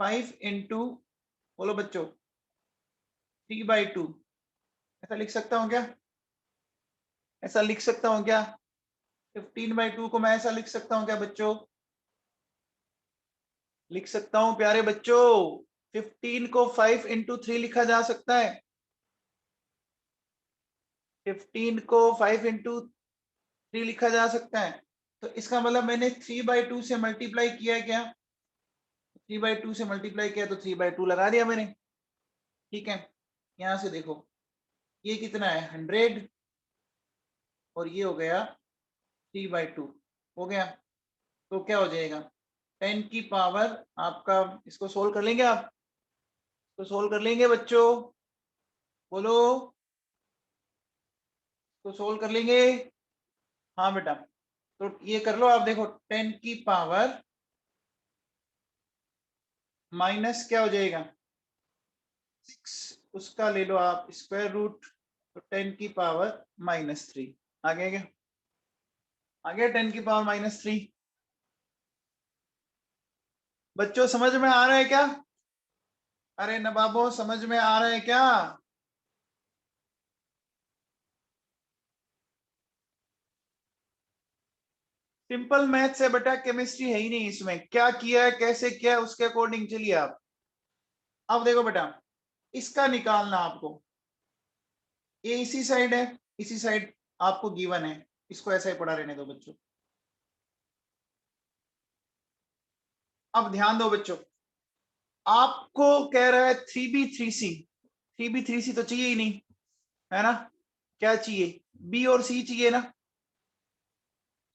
5 इंटू, बोलो बच्चों 3/2, ऐसा लिख सकता हूं क्या, ऐसा लिख सकता हूं क्या, 15/2 को मैं ऐसा लिख सकता हूं क्या बच्चों, लिख सकता हूं प्यारे बच्चों, 15 को 5 इंटू 3 लिखा जा सकता है, 15 को 5 इंटू 3 लिखा जा सकता है। तो इसका मतलब मैंने 3/2 से मल्टीप्लाई किया, क्या 3/2 से मल्टीप्लाई किया, तो 3/2 लगा दिया मैंने। ठीक है, यहां से देखो ये कितना है 100 और ये हो गया 3/2 हो गया। तो क्या हो जाएगा 10 की पावर आपका, इसको सोल्व कर लेंगे आप, तो सोल्व कर लेंगे बच्चों, बोलो, तो सोल्व कर लेंगे। हाँ बेटा, तो ये कर लो आप, देखो 10 की पावर माइनस क्या हो जाएगा 6, उसका ले लो आप स्क्वायर रूट, तो 10 की पावर -3 आ गया क्या, आ गया 10 की पावर -3। बच्चों समझ में आ रहा है क्या? अरे नवाबो समझ में आ रहा है क्या? सिंपल मैथ्स है बेटा, केमिस्ट्री है ही नहीं इसमें, क्या किया है कैसे किया है उसके अकॉर्डिंग चलिए आप। अब देखो बेटा, इसका निकालना आपको, ये इसी साइड है, इसी साइड आपको गिवन है, इसको ऐसा ही पढ़ा रहने दो बच्चों। अब ध्यान दो बच्चों, आपको कह रहा है 3b3c, 3b3c तो चाहिए ही नहीं है ना, क्या चाहिए बी और सी चाहिए ना,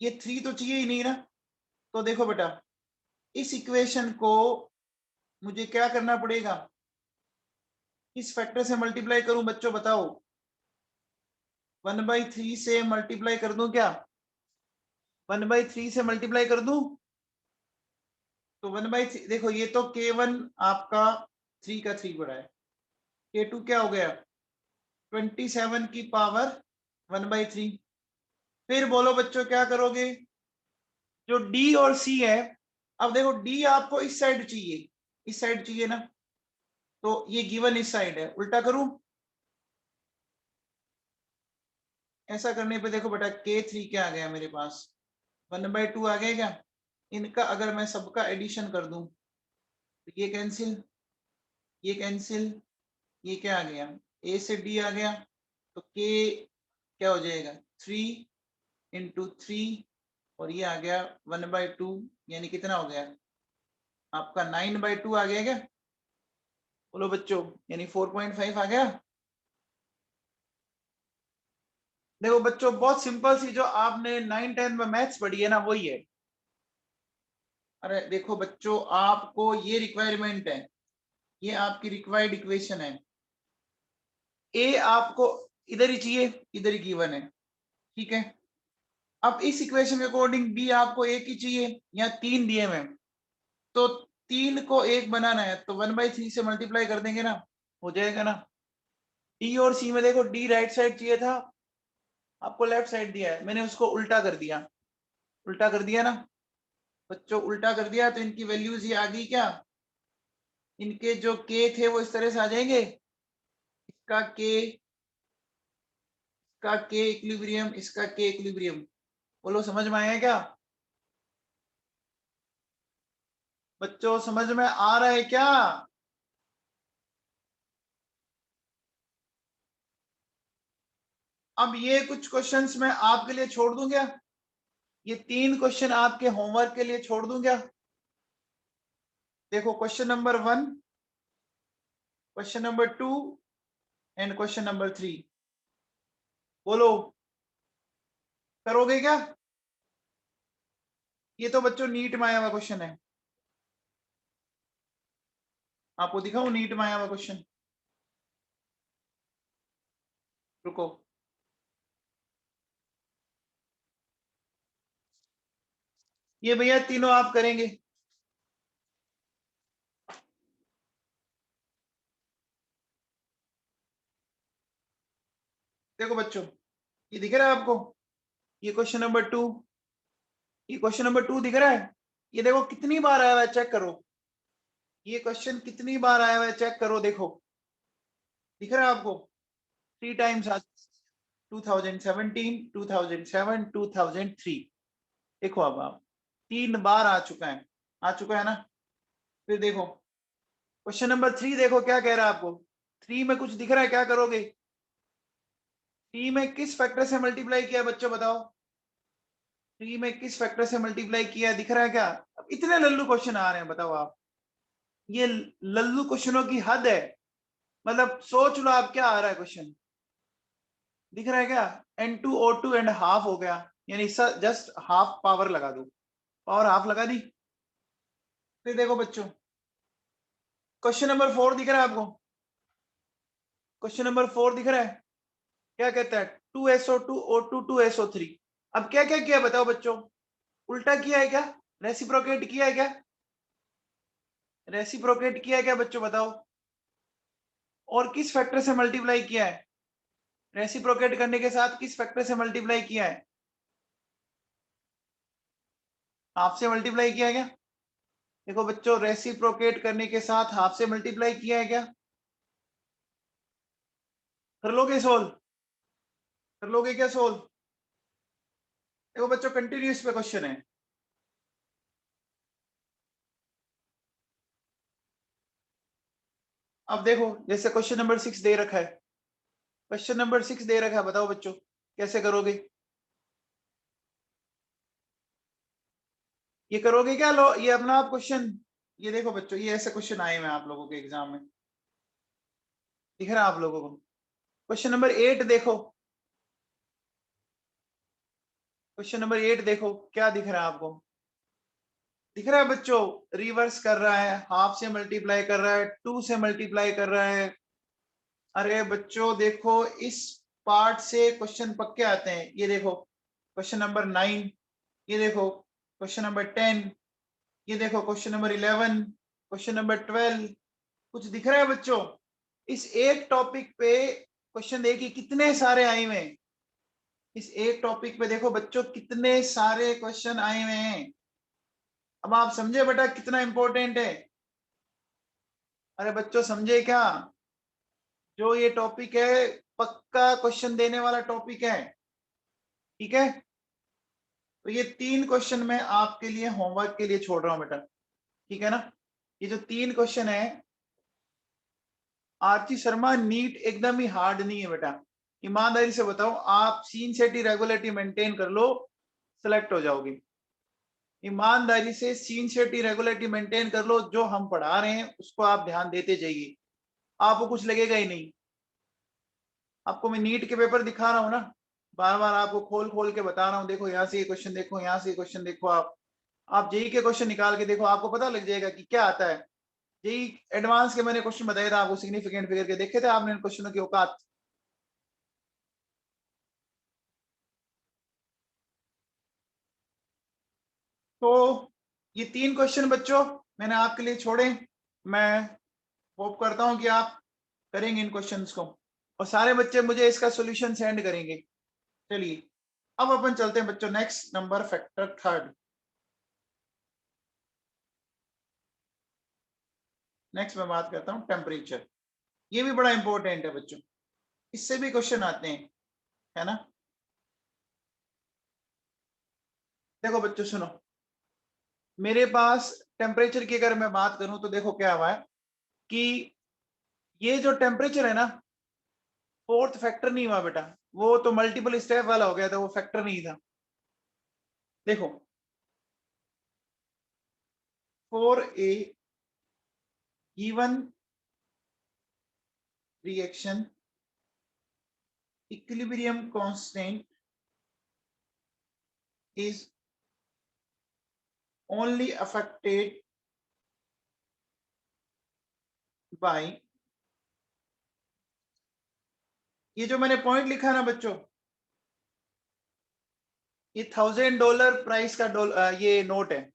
ये 3 तो चाहिए ही नहीं ना। तो देखो बेटा, इस इक्वेशन को मुझे क्या करना पड़ेगा, इस फैक्टर से मल्टीप्लाई करूं बच्चों, बताओ 1/3 से मल्टीप्लाई कर दूं क्या, 1/3 से मल्टीप्लाई कर दूं, तो 1/3 देखो, ये तो K1 आपका 3 का 3 बड़ा है, K2 क्या हो गया 27 की पावर 1/3। फिर बोलो बच्चों क्या करोगे, जो D और C है, अब देखो D आपको इस साइड चाहिए, इस साइड चाहिए ना, तो ये गिवन इस साइड है, उल्टा करूं, ऐसा करने पे देखो बेटा K3 क्या आ गया मेरे पास 1/2 आ गया क्या, इनका अगर मैं सबका एडिशन कर दूं तो ये कैंसिल, ये कैंसिल, ये क्या आ गया A से D आ गया, तो K क्या हो जाएगा 3 इंटू 3 और ये आ गया 1/2, यानी कितना हो गया आपका 9/2 आ गया क्या, बोलो बच्चों, यानी 4.5 आ गया। देखो बच्चों बहुत सिंपल सी, जो आपने 9-10 में मैथ्स पढ़ी है ना वही है। अरे देखो बच्चों, आपको ये रिक्वायरमेंट है, ये आपकी रिक्वायर्ड इक्वेशन है, ए आपको इधर ही चाहिए, इधर ही गिवन है, ठीक है। अब इस इक्वेशन के अकॉर्डिंग बी आपको एक ही चाहिए, या 3 दिए में, तो 3 को 1 बनाना है, तो 1/3 से मल्टीप्लाई कर देंगे ना, हो जाएगा ना। डी और सी में देखो, डी राइट साइड चाहिए था, आपको लेफ्ट साइड दिया है, मैंने उसको उल्टा कर दिया, उल्टा कर दिया ना बच्चों, उल्टा कर दिया, तो इनकी वैल्यूज ये आ गई क्या, इनके जो के थे वो इस तरह से आ जाएंगे, इसका के इक्विलिब्रियम, इसका के इक्विलिब्रियम, बोलो समझ में आया क्या बच्चों, समझ में आ रहा है क्या? अब ये कुछ क्वेश्चंस मैं आपके लिए छोड़ दूं क्या, ये 3 क्वेश्चन आपके होमवर्क के लिए छोड़ दूं क्या? देखो question number 1, question number 2 and question number 3, बोलो करोगे क्या? ये तो बच्चों नीट में आया हुआ क्वेश्चन है, आपको दिखाऊं नीट में आया हुआ क्वेश्चन, रुको, ये भैया तीनों आप करेंगे, देखो बच्चों ये दिख रहा है आपको, ये क्वेश्चन नंबर 2, ये क्वेश्चन नंबर 2 दिख रहा है, ये देखो कितनी बार आया हुआ है चेक करो, ये क्वेश्चन कितनी बार आया हुआ है चेक करो, देखो दिख रहा है आपको 3 टाइम्स, 2017, 2007, 2003, देखो अब आप 3 बार आ चुका है, आ चुका है ना। फिर देखो क्वेश्चन नंबर 3, देखो क्या कह रहा है आपको, 3 में कुछ दिख रहा है, क्या करोगे, T में किस फैक्टर से मल्टीप्लाई किया बच्चों बताओ? T में किस फैक्टर से मल्टीप्लाई किया दिख रहा है क्या? अब इतने लल्लू क्वेश्चन आ रहे हैं बताओ आप, ये लल्लू क्वेश्चनों की हद है। मतलब सोच लो आप क्या आ रहा है क्वेश्चन, दिख रहा है क्या? N2O2 एंड हाफ हो गया, यानी जस्ट हाफ पावर लगा दो, पावर हाफ लगा दी। फिर देखो बच्चों, क्वेश्चन नंबर 4 दिख रहा है आपको? क्वेश्चन नंबर 4 दिख रहा है? क्या कहता है? 2SO2O2 2SO3। अब क्या क्या किया बताओ बच्चों? उल्टा किया है क्या? रेसिप्रोकेट किया है क्या? रेसिप्रोकेट किया है क्या बच्चों बताओ? और किस फैक्टर से मल्टीप्लाई किया है? रेसिप्रोकेट करने के साथ किस फैक्टर से मल्टीप्लाई किया है? हाफ से मल्टीप्लाई किया है क्या? देखो बच्चों, रेसिप्रोकेट करने के साथ हाफ से मल्टीप्लाई किया है क्या? कर लोगे सोल्व? कर लोगे क्या सोल्व? देखो बच्चों, कंटिन्यूस पे क्वेश्चन है। अब देखो, जैसे क्वेश्चन नंबर 6 दे रखा है, क्वेश्चन नंबर 6 दे रखा है, बताओ बच्चों कैसे करोगे? ये करोगे क्या? लो ये अपना आप क्वेश्चन, ये देखो बच्चों, ये ऐसे क्वेश्चन आए हुए हैं आप लोगों के एग्जाम में, दिख रहा है आप लोगों को? क्वेश्चन नंबर 8 देखो, क्वेश्चन नंबर 8 देखो क्या दिख रहा है आपको? दिख रहा है बच्चों? रिवर्स कर रहा है, हाफ से मल्टीप्लाई कर रहा है, 2 से मल्टीप्लाई कर रहा है। अरे बच्चों देखो, इस पार्ट से क्वेश्चन पक्के आते हैं। ये देखो क्वेश्चन नंबर 9, ये देखो क्वेश्चन नंबर 10, ये देखो क्वेश्चन नंबर 11, क्वेश्चन नंबर 12। कुछ दिख रहा है बच्चों? इस एक टॉपिक पे क्वेश्चन देखिए कितने सारे आए हुए हैं। इस एक टॉपिक पे देखो बच्चों कितने सारे क्वेश्चन आए हुए हैं। अब आप समझे बेटा कितना इंपॉर्टेंट है? अरे बच्चों समझे क्या? जो ये टॉपिक है पक्का क्वेश्चन देने वाला टॉपिक है, ठीक है? तो ये 3 क्वेश्चन मैं आपके लिए होमवर्क के लिए छोड़ रहा हूं बेटा, ठीक है ना? ये जो 3 क्वेश्चन है, आरती शर्मा, नीट एकदम ही हार्ड नहीं है बेटा। ईमानदारी से बताओ, आप सीन सेटी रेगुलरिटी मेंटेन कर लो, सिलेक्ट हो जाओगे। ईमानदारी से सीन सेटी रेगुलरिटी मेंटेन कर लो, जो हम पढ़ा रहे हैं उसको आप ध्यान देते जाइए, आपको कुछ लगेगा ही नहीं। आपको मैं नीट के पेपर दिखा रहा हूँ ना, बार बार आपको खोल खोल के बता रहा हूँ, देखो यहाँ से ये क्वेश्चन देखो, यहाँ से ये क्वेश्चन देखो, आप जेई के क्वेश्चन निकाल के देखो, आपको पता लग जाएगा कि क्या आता है। जेई एडवांस के मैंने क्वेश्चन बताया था आपको, सिग्निफिकेंट फिगर के देखे थे आपने क्वेश्चनों की औकात? तो ये 3 क्वेश्चन बच्चों मैंने आपके लिए छोड़े। मैं होप करता हूं कि आप करेंगे इन क्वेश्चंस को, और सारे बच्चे मुझे इसका सॉल्यूशन सेंड करेंगे। चलिए अब अपन चलते हैं बच्चों next number factor third. Next मैं बात करता हूं टेम्परेचर। ये भी बड़ा इंपॉर्टेंट है बच्चों, इससे भी क्वेश्चन आते हैं, है ना? देखो बच्चों सुनो, मेरे पास टेम्परेचर की अगर मैं बात करूं तो देखो क्या हुआ है कि ये जो टेम्परेचर है ना, फोर्थ फैक्टर नहीं हुआ बेटा, वो तो मल्टीपल स्टेप वाला हो गया था, वो फैक्टर नहीं था। देखो for a given reaction equilibrium constant is only affected by, ये जो मैंने पॉइंट लिखा ना बच्चों, ये $1000 प्राइस का ये नोट है।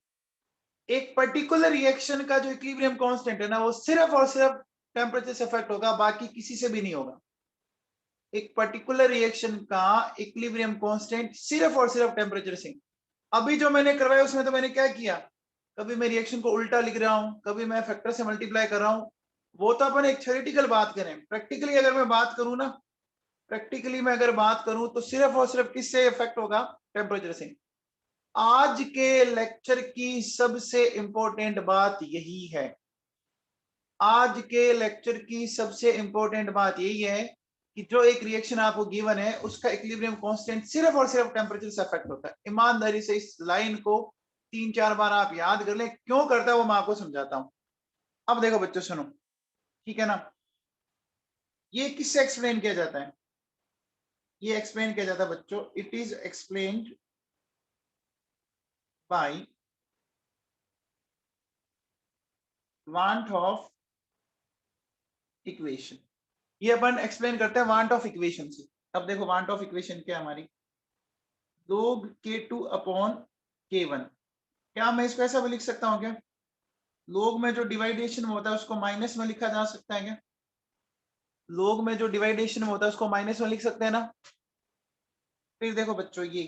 एक पर्टिकुलर रिएक्शन का जो इक्विलिब्रियम कांस्टेंट है ना, वो सिर्फ और सिर्फ टेम्परेचर से अफेक्ट होगा, बाकी किसी से भी नहीं होगा। एक पर्टिकुलर रिएक्शन का इक्विलिब्रियम कांस्टेंट सिर्फ और सिर्फ टेम्परेचर से। अभी जो मैंने करवाया उसमें तो मैंने क्या किया, कभी मैं रिएक्शन को उल्टा लिख रहा हूं, कभी मैं फैक्टर से मल्टीप्लाई कर रहा हूं। वो तो अपन एक थ्योरेटिकल बात करें, प्रैक्टिकली अगर मैं बात करूं ना, प्रैक्टिकली मैं अगर बात करूं तो सिर्फ और सिर्फ किससे इफेक्ट होगा? टेम्परेचर से। आज के लेक्चर की सबसे इंपॉर्टेंट बात यही है, आज के लेक्चर की सबसे इंपॉर्टेंट बात यही है कि जो एक रिएक्शन आपको गिवन है उसका इक्विलिब्रियम कांस्टेंट सिर्फ और सिर्फ टेम्परेचर से अफेक्ट होता है। ईमानदारी से इस लाइन को 3-4 बार आप याद कर लें, क्यों करता है वो मैं आपको समझाता हूं। अब देखो बच्चों सुनो, ठीक है ना, ये किससे एक्सप्लेन किया जाता है? ये एक्सप्लेन किया जाता है बच्चों, it is explained bye want of equation. ये अपन एक्सप्लेन करते हैं वांट ऑफ इक्वेशन से। अब देखो वांट ऑफ इक्वेशन क्या हमारी, log k2 अपॉन k1। क्या मैं इसको ऐसा भी लिख सकता हूँ क्या, log में जो डिवाइडेशन में होता है उसको माइनस में लिखा जा सकता है क्या? log में जो डिवाइडेशन में होता है उसको माइनस में लिख सकते हैं ना। फिर देखो बच्चों ये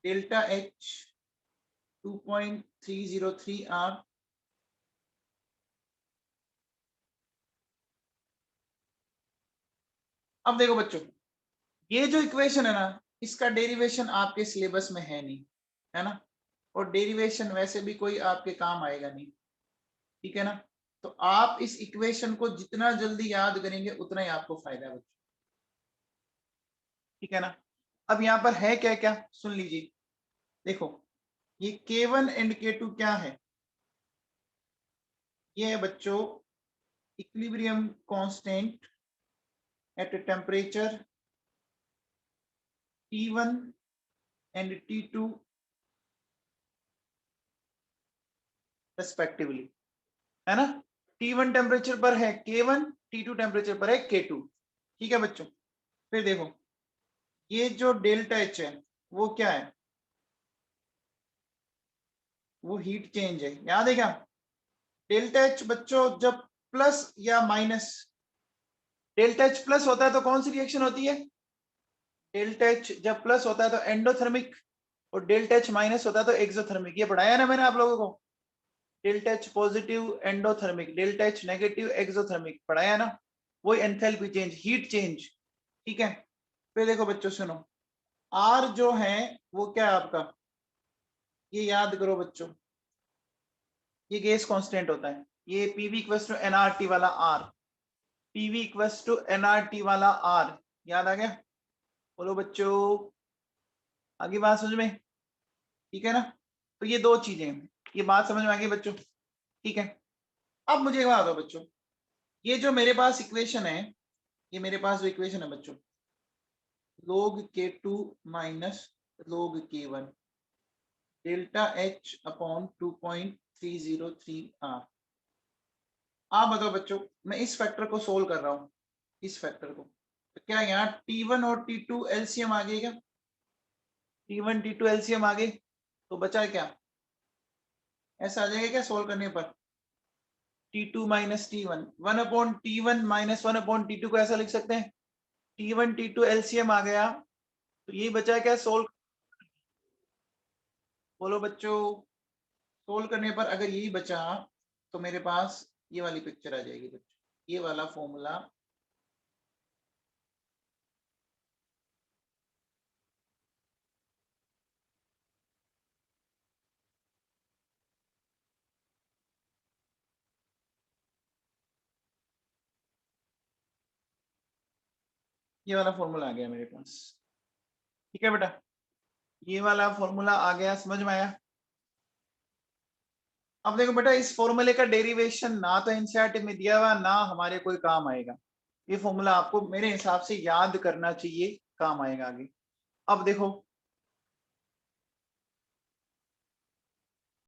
डेल्टा h 2.303 r, अब देखो बच्चों ये जो इक्वेशन है ना, इसका डेरिवेशन आपके सिलेबस में है नहीं, है ना, और डेरिवेशन वैसे भी कोई आपके काम आएगा नहीं, ठीक है ना। तो आप इस इक्वेशन को जितना जल्दी याद करेंगे उतना ही आपको फायदा है बच्चों, ठीक है ना। अब यहाँ पर है क्या क्या सुन लीजिए, देखो ये K1 एंड K2 क्या है, ये है बच्चों equilibrium constant at temperature T1 and T2 respectively, है ना। T1 टेम्परेचर पर है K1, T2 टेम्परेचर पर है K2, ठीक है बच्चों। फिर देखो ये जो डेल्टा H है वो क्या है, वो हीट चेंज है, याद है क्या। डेल्टा H बच्चों जब प्लस या माइनस, डेल्टा H प्लस होता है तो कौन सी रिएक्शन होती है, डेल्टा H जब प्लस होता है तो एंडोथर्मिक, और डेल्टा H माइनस होता है तो एक्सोथर्मिक। ये पढ़ाया ना मैंने आप लोगों को, delta H positive endothermic, delta H negative exothermic, पढ़ाया ना। वही एंथैल्पी चेंज, हीट चेंज, ठीक है। फिर देखो बच्चों सुनो, R जो है वो क्या है आपका, ये याद करो बच्चों, ये गैस कांस्टेंट होता है, ये PV इक्वल्स टू nRT वाला R, PV equals to nRT वाला R, याद आ गया। बोलो बच्चों, आगे बात समझ में, ठीक है ना। तो ये दो चीजें, ये बात समझ में आ गई बच्चों, ठीक है। अब मुझे एक बात बताओ बच्चों, ये जो मेरे पास इक्वेशन है, ये मेरे पास जो इक्वेशन है बच्चों, log k2 minus log k1 delta H upon 2.303 r। आप बताओ बच्चों, मैं इस फैक्टर को सोल्व कर रहा हूं, इस फैक्टर को, तो क्या यहाँ T1 और T2 एलसीएम आ गई क्या, T1 T2 एलसीएम आ गई, तो बचा क्या, ऐसा आ जाएगा क्या सोल्व करने पर, T2 minus T1, 1/T1 minus 1/T2 को ऐसा लिख सकते हैं, T1 T2 एलसीएम आ गया, तो ये बचा क्या सोल्व, बोलो बच्चों, सोल्व करने पर अगर यही बचा तो मेरे पास ये वाली पिक्चर आ जाएगी बच्चों, ये वाला फॉर्मूला, ये वाला फॉर्मूला आ गया मेरे पास, ठीक है बेटा, ये वाला फॉर्मूला आ गया, समझ में आया। अब देखो बेटा, इस फॉर्मूले का डेरिवेशन ना तो एनसीईआरटी में दिया हुआ, ना हमारे कोई काम आएगा। ये फॉर्मूला आपको मेरे हिसाब से याद करना चाहिए, काम आएगा आगे। अब देखो